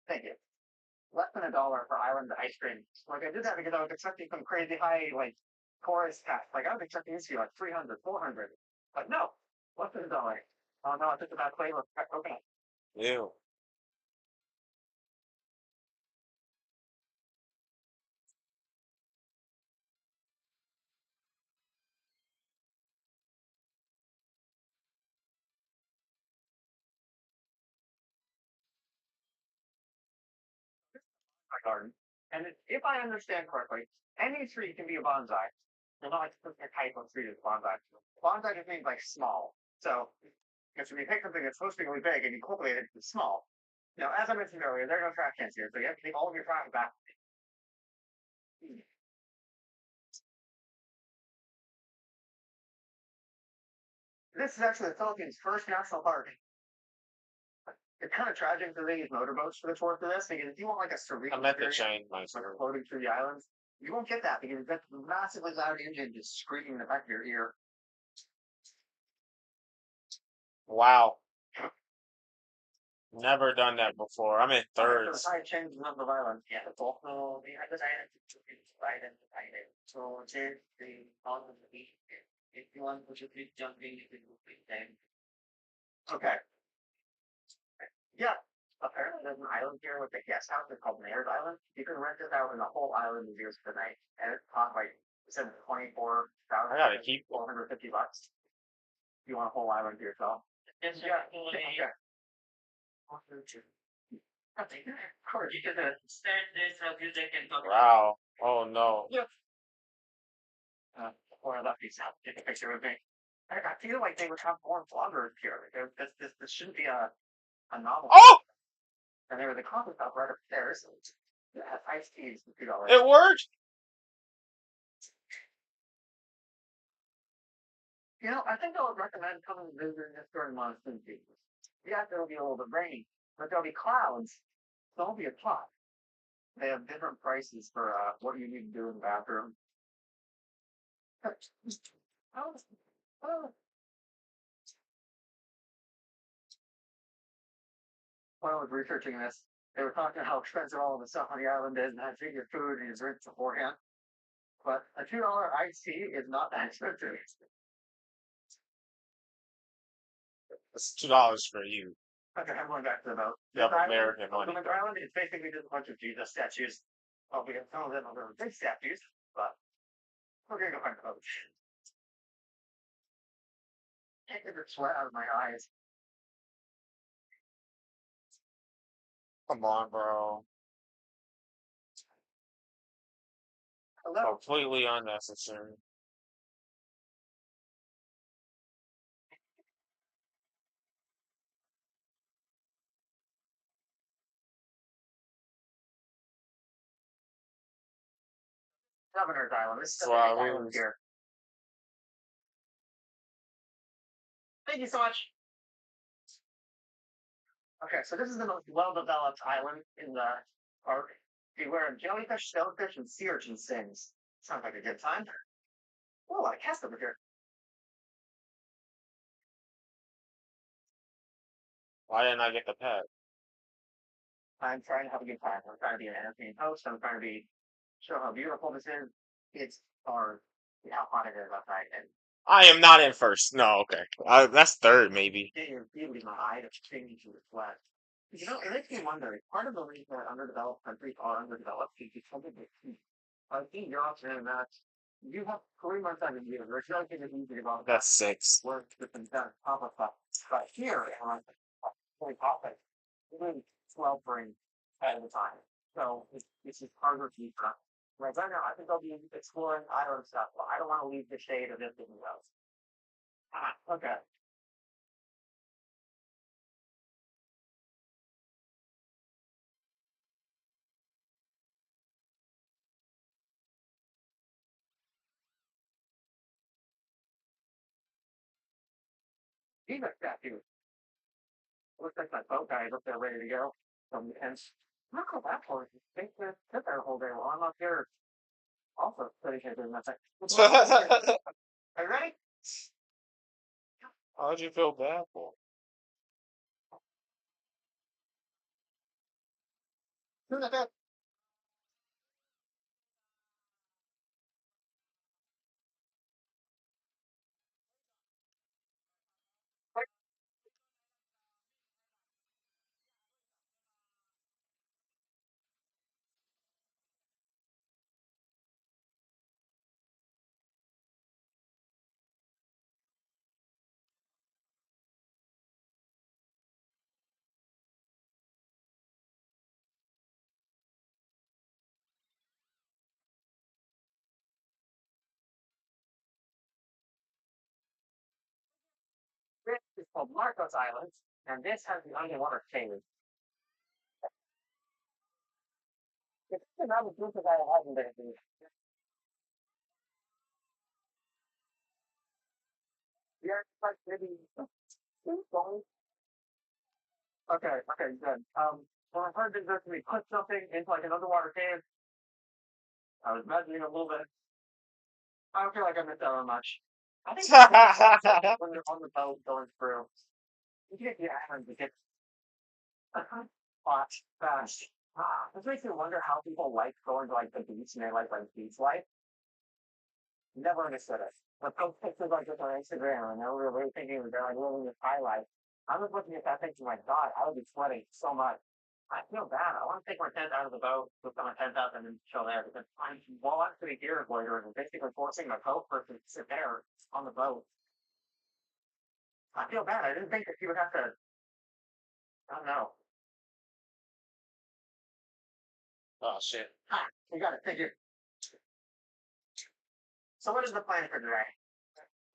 Thank you. Less than $1 for island ice cream. Like I did that because I was expecting some crazy high like chorus tax. Like I was expecting this to be like 300, 400. But no, less than $1. Oh no, I took the bad flavor. Okay. Ew. My garden. And if I understand correctly, any tree can be a bonsai. There's not like a specific type of tree that's bonsai. Bonsai just means like small. So because when you take something that's supposed to be really big and you cultivate it, it's small. Now, as I mentioned earlier, there are no trash cans here, so you have to take all of your trash back. This is actually the Philippines' first national park. It's kind of tragic that they use motorboats for the tour for this because if you want like a I surreal meant to experience, change my like server. floating through the islands, you won't get that because that's a massively loud engine just screaming in the back of your ear. Wow. Never done that before. I'm in So thirds. the side change the number of islands. Yeah, that's all. So the other island to identify it. So there's the on the beach. If you want to keep jumping, you can move it then. Okay. Yeah. Apparently there's an island here with a guest house. It's called Mayor's Island. You can rent this out in the whole island of yours for the night. And it costs like it said I gotta keep $450. You want a whole island to yourself. Yes, yeah. Okay. Of course, you can stand this music and talk. Wow. Oh no. Yeah. Or I left these out. Take a picture with me. I feel like they would have more vloggers here. This shouldn't be a novel. Oh! And there was a coffee shop right upstairs. It has iced teas for $2. It worked? You know, I think I would recommend coming and visiting this during monsoon season. Yes, it'll be a little bit rainy, but there'll be clouds. So it'll be a pot. They have different prices for what you need to do in the bathroom. Oh, oh. When I was researching this, they were talking about how expensive all of the stuff on the island is and how to eat your food and your drinks beforehand. But a $2 iced tea is not that expensive. It's $2 for you. Okay, I'm going back to the boat. You have This island, American money. Plymouth Island is basically just a bunch of Jesus statues. Albeit some of them are really big statues, but we're gonna go find the boat. Can't get the sweat out of my eyes. Come on, bro. Hello. Completely unnecessary. Governor's Island. This is the Wow, big island here. Thank you so much. Okay, so this is the most well-developed island in the park. Beware of jellyfish, stonefish, and sea urchin stings. Sounds like a good time. Oh, I cast over here. Why didn't I get the pet? I'm trying to have a good time. I'm trying to be an entertaining host. I'm trying to be show how beautiful this is. It's hard. How hot it is outside, and I am not in first. No, okay. That's third, maybe. get your beauty in my eye to change to reflect. You know, it makes me wonder. Part of the reason that underdeveloped countries are underdeveloped is because of the heat. I've seen Europe and that you have 3 months out of the year. There's nothing that easy about That's six. work with some top of stuff. But here, fully topic, even 12 brains at a time. So it's just harder to eat stuff. Like right now, I think I'll be exploring island stuff, but I don't want to leave the shade of this thing else. Okay. He's a statue. Looks like my boat guy is up there ready to go. And not go that far. Think that sit there a whole day while I'm up here also sitting here doing nothing. Are you ready? How'd you feel bad for? Do the This is called Marcos Island, and this has the underwater cave. It's another group of that hasn't been. Yeah, like maybe going. Okay, good. When I heard that we put something into like an underwater cave, I was imagining a little bit. I don't feel like I missed out on much. I think when you're on the boat going through, you get the island, you get hot, fast. This makes me wonder how people like going to like the beach and they like beach life. Never understood it. But post pictures like this on Instagram and they were really thinking they're like living this high life. I was looking at that thinking, my God, I would be sweating so much. I feel bad. I want to take my tent out of the boat, put my tent up, and then chill there because while I'm sitting here loitering, I'm basically forcing my boat person to sit there on the boat. I feel bad. I didn't think that she would have to. I don't know. Oh shit. You got to figure. So what is the plan for today?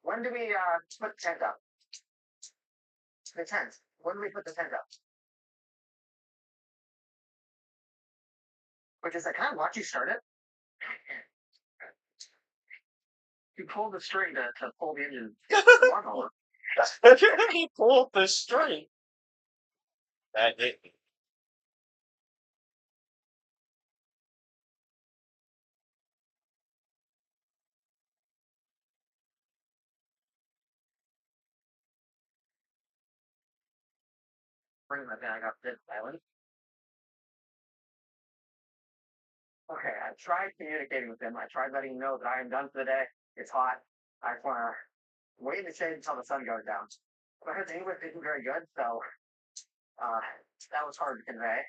When do we put the tent up? The tent. When do we put the tent up? Which is I kind of watch you start it. You pull the string to pull the engine. Lawnmower. He pulled the string. That hit me. Bring my bag up this island. Okay, I tried communicating with him. I tried letting him know that I am done for the day. It's hot. I just want to wait in the shade until the sun goes down. But his English isn't very good, so uh, that was hard to convey.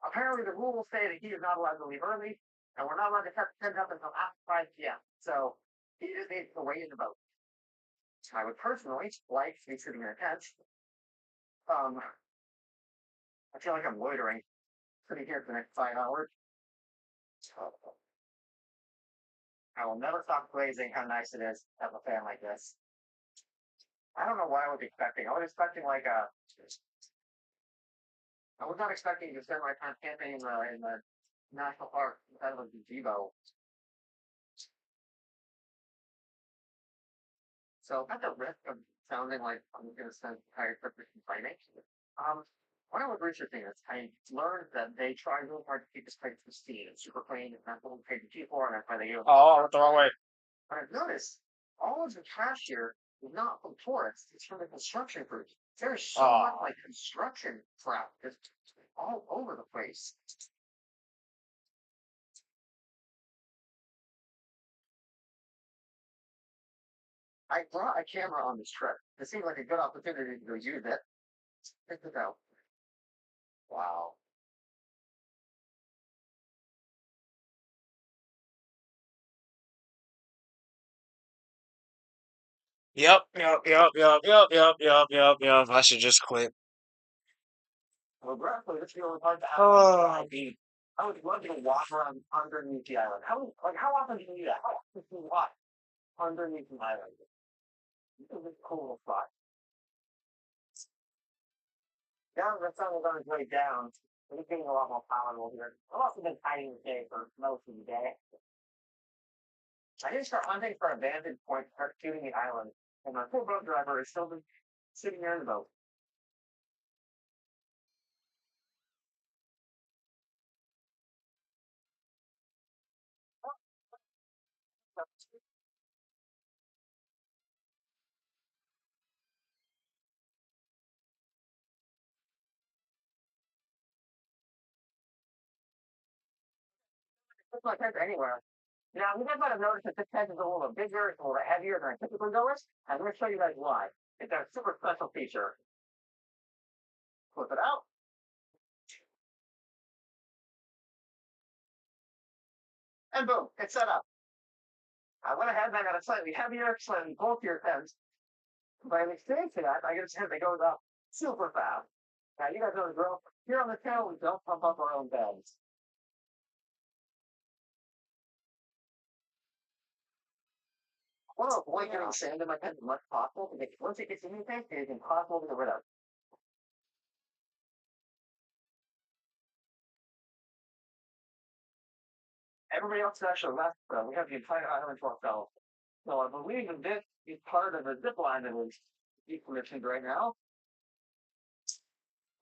Apparently, the rules say that he is not allowed to leave early, and we're not allowed to set the tent up until after 5 p.m. So he just needs to wait in the boat. I would personally like to be sitting in a tent. Um, I feel like I'm loitering, sitting here for the next 5 hours. I will never stop praising how nice it is to have a fan like this. I don't know what I was expecting. I was expecting like a. I was not expecting to spend my time camping in the national park instead of a gazebo. So at the risk of sounding like I'm going to spend the entire trip complaining, when I was researching this, I learned that they try really hard to keep this place pristine and super clean. It's not what we paid the fee for, and that's why they give. Oh, I went the wrong way. But I've noticed all of the trash here is not from tourists; it's from the construction crews. There's so much like construction crap just all over the place. I brought a camera on this trip. It seemed like a good opportunity to go use it. Check this out. Wow. Yep. I should just quit. Well, graphically, this is the only part that Oh, I would love to walk around underneath the island. How often do you do that? How often do you walk underneath the island? This is a cool spot. Down the sun is on its way down. It's getting a lot more palatable here. I've also been hiding the day for most of the day. I didn't start hunting for a vantage point to start shooting the island, and my poor boat driver is still sitting there in the boat. It's my tent anywhere. Now, you guys might have noticed that this tent is a little bigger, it's a little heavier than a typical goers. I'm going to show you guys why. It's a super special feature. Flip it out, and boom, it's set up. I went ahead and I got a slightly heavier, slightly bulkier tent. But in exchange for that, I get a tent that goes up super fast. Now, you guys know the drill. Here on the channel, we don't pump up our own beds. I want to avoid getting sand in my tent as much as possible because once it gets in your tent, it is impossible to get rid of. Everybody else is actually left, we have the entire island to ourselves. So I believe that this is part of the zip line that is decommissioned right now.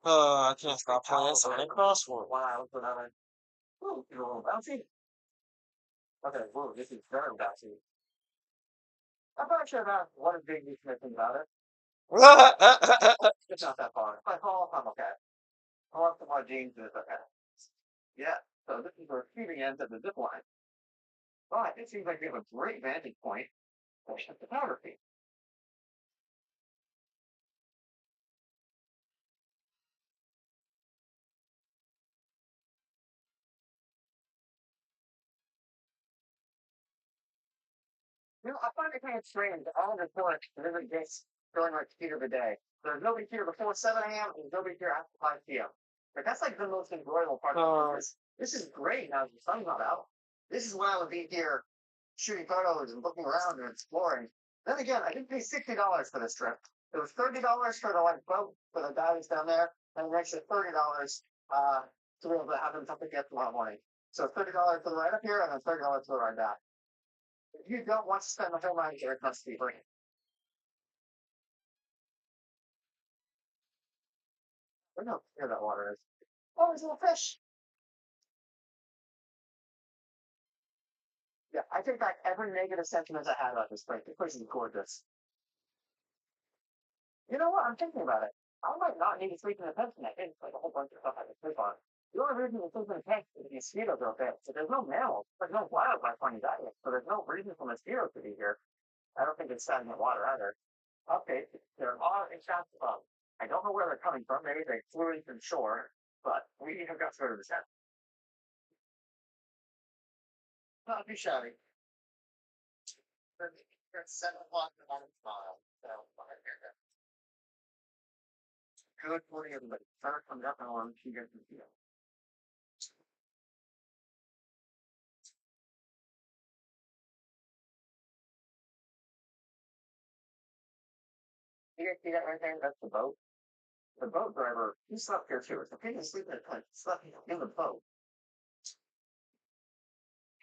I can't stop playing Sonic Crossword. Wow, but I ooh, it's a little bouncy. Okay, whoa, this is very bouncy. I'm not sure about what is being decommissioned about it. It's not that far. If I fall, I'm okay. I want some more jeans in this, okay. Yeah, so this is the receiving end of the zip line. But it seems like we have a great vantage point for photography. I find it kind of strange that all of the tourists visit this during like heat of the day. There's nobody here before 7 a.m. and there's nobody here after 5 p.m. Like that's like the most enjoyable part of this. This is great now the sun's not out. This is when I would be here shooting photos and looking around and exploring. Then again, I did pay $60 for this trip. It was $30 for the like boat for the guys down there, and an extra $30 to be able to have them come pick me up tomorrow morning. So $30 for the ride up here and then $30 for the ride back. If you don't want to spend the whole night here, it must be free. I don't know where that water is. Oh, there's a little fish. Yeah, I take back every negative sentiment I had about this place. This place is gorgeous. You know what? I'm thinking about it. I might not need to sleep in a tent tonight. It's like a whole bunch of stuff I can sleep on. The only reason to sleep in a tent is the mosquitoes are okay. So there's no mammals. There's no wildlife on these islands. So there's no reason for mosquitoes to be here. I don't think it's stagnant water either. Okay, there are extracts of. I don't know where they're coming from. Maybe they flew in from shore, but we have got to go to the tent. Not too shabby. It's 7 o'clock in the morning tomorrow. So, good morning, everybody. Start coming up and on. You guys can see it. You guys see that right there? That's the boat. The boat driver, he slept here too. It's okay to sleep in a tent. He slept in the boat.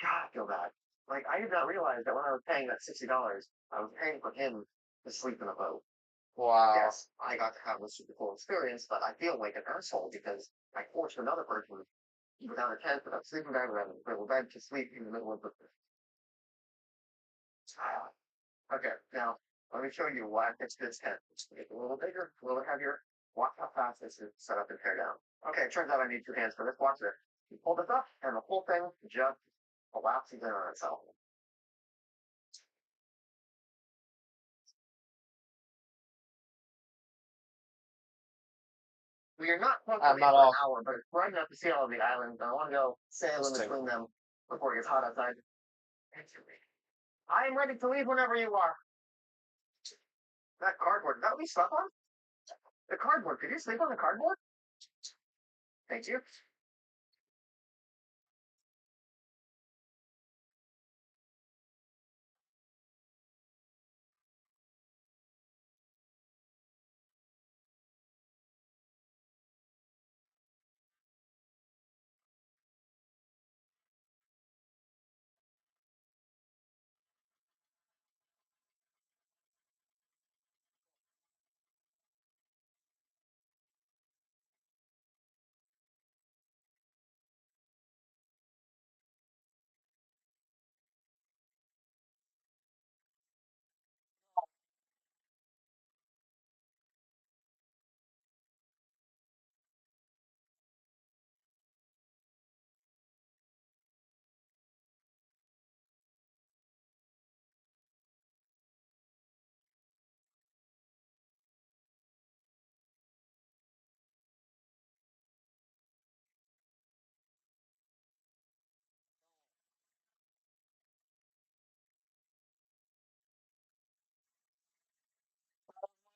God, I feel bad. Like, I did not realize that when I was paying that $60, I was paying for him to sleep in a boat. Wow. Yes, I got to have a super cool experience, but I feel like an asshole because I forced another person without a tent, without sleeping bag, without a little bed to sleep in the middle of the. Okay, now Let me show you why it's this tent. It's a little bigger, a little heavier. Watch how fast this is set up and tear down. Okay, it turns out I need two hands for this. Watch this. You pull this up, and the whole thing just collapses in on itself. Well, you're not supposed to I'm leave not for an off. hour, but it's bright enough to see all of the islands. I want to go sail in Let's take between them before it gets hot outside. I am ready to leave whenever you are. That cardboard, is that what we slept on? The cardboard, could you sleep on the cardboard? Thank you.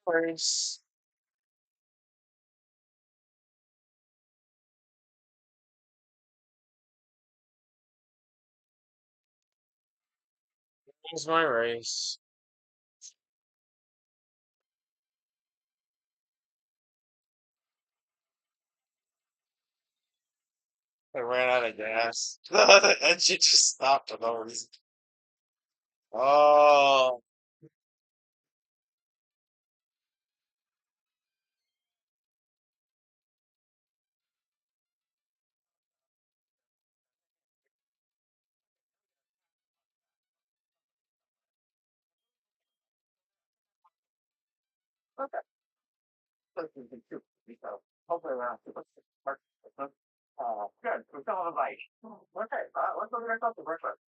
Where's my race? I ran out of gas. And she just stopped for no reason. Oh, Okay. So, hopefully we're not super smart. Good. We still have a bite. Okay, let's go get ourselves a breakfast.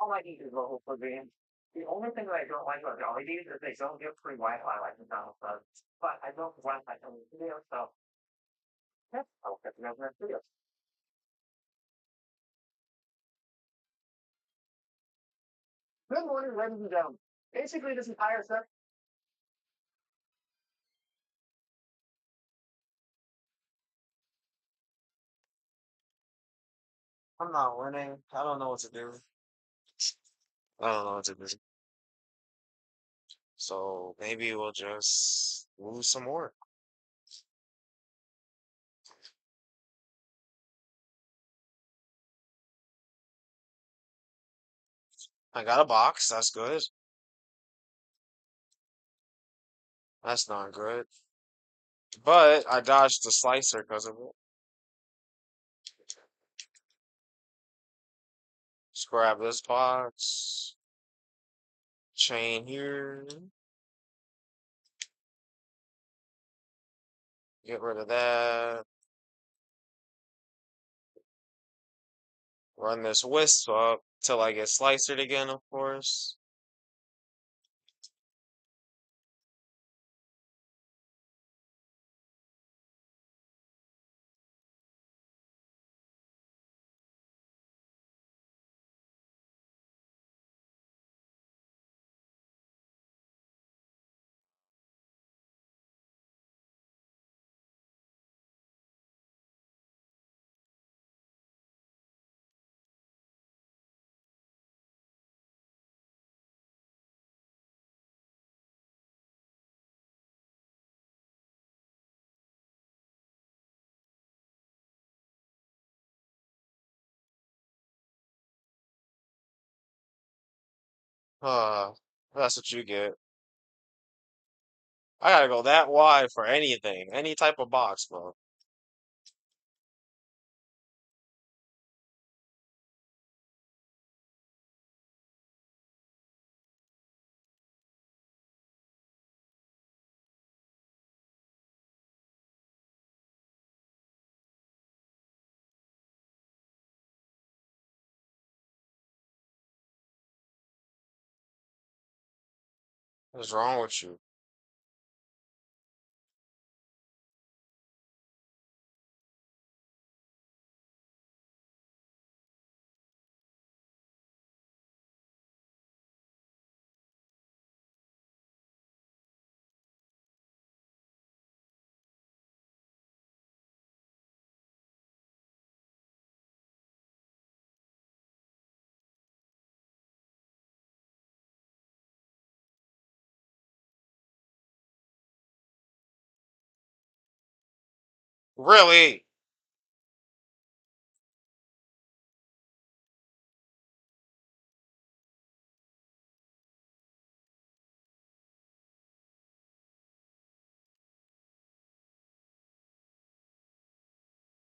All I need is local for being. The only thing that I don't like about the LEDs is they don't give free Wi-Fi like McDonald's does. But I don't want Wi-Fi in the video, so yeah, I'll catch you guys in the next video. Good morning, ladies and gentlemen. Basically, this entire set. I'm not winning. I don't know what to do. I don't know what to do. So maybe we'll just lose some more. I got a box. That's good. That's not good. But I dodged the slicer because of it. Let's grab this box. Chain here. Get rid of that. Run this wisp up till I get slicered again, of course. Uh, that's what you get. I gotta go that wide for anything, any type of box, bro. What's wrong with you? Really?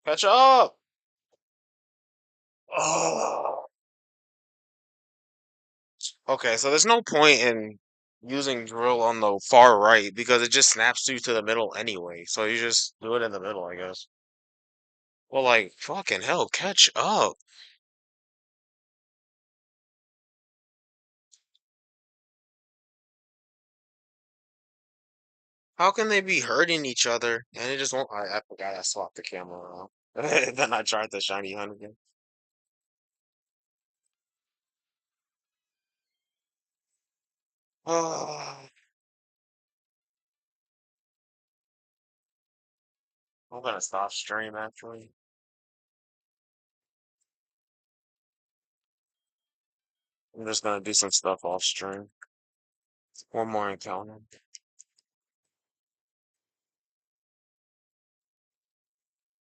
Catch up! Oh. Okay, so there's no point in using drill on the far right because it just snaps you to the middle anyway. So you just do it in the middle, I guess. Well, like, fucking hell, catch up. How can they be hurting each other? And it just won't. I forgot I swapped the camera around. Then I tried the shiny hunt again. Oh, I'm gonna stop stream actually. I'm just gonna do some stuff off stream. One more encounter.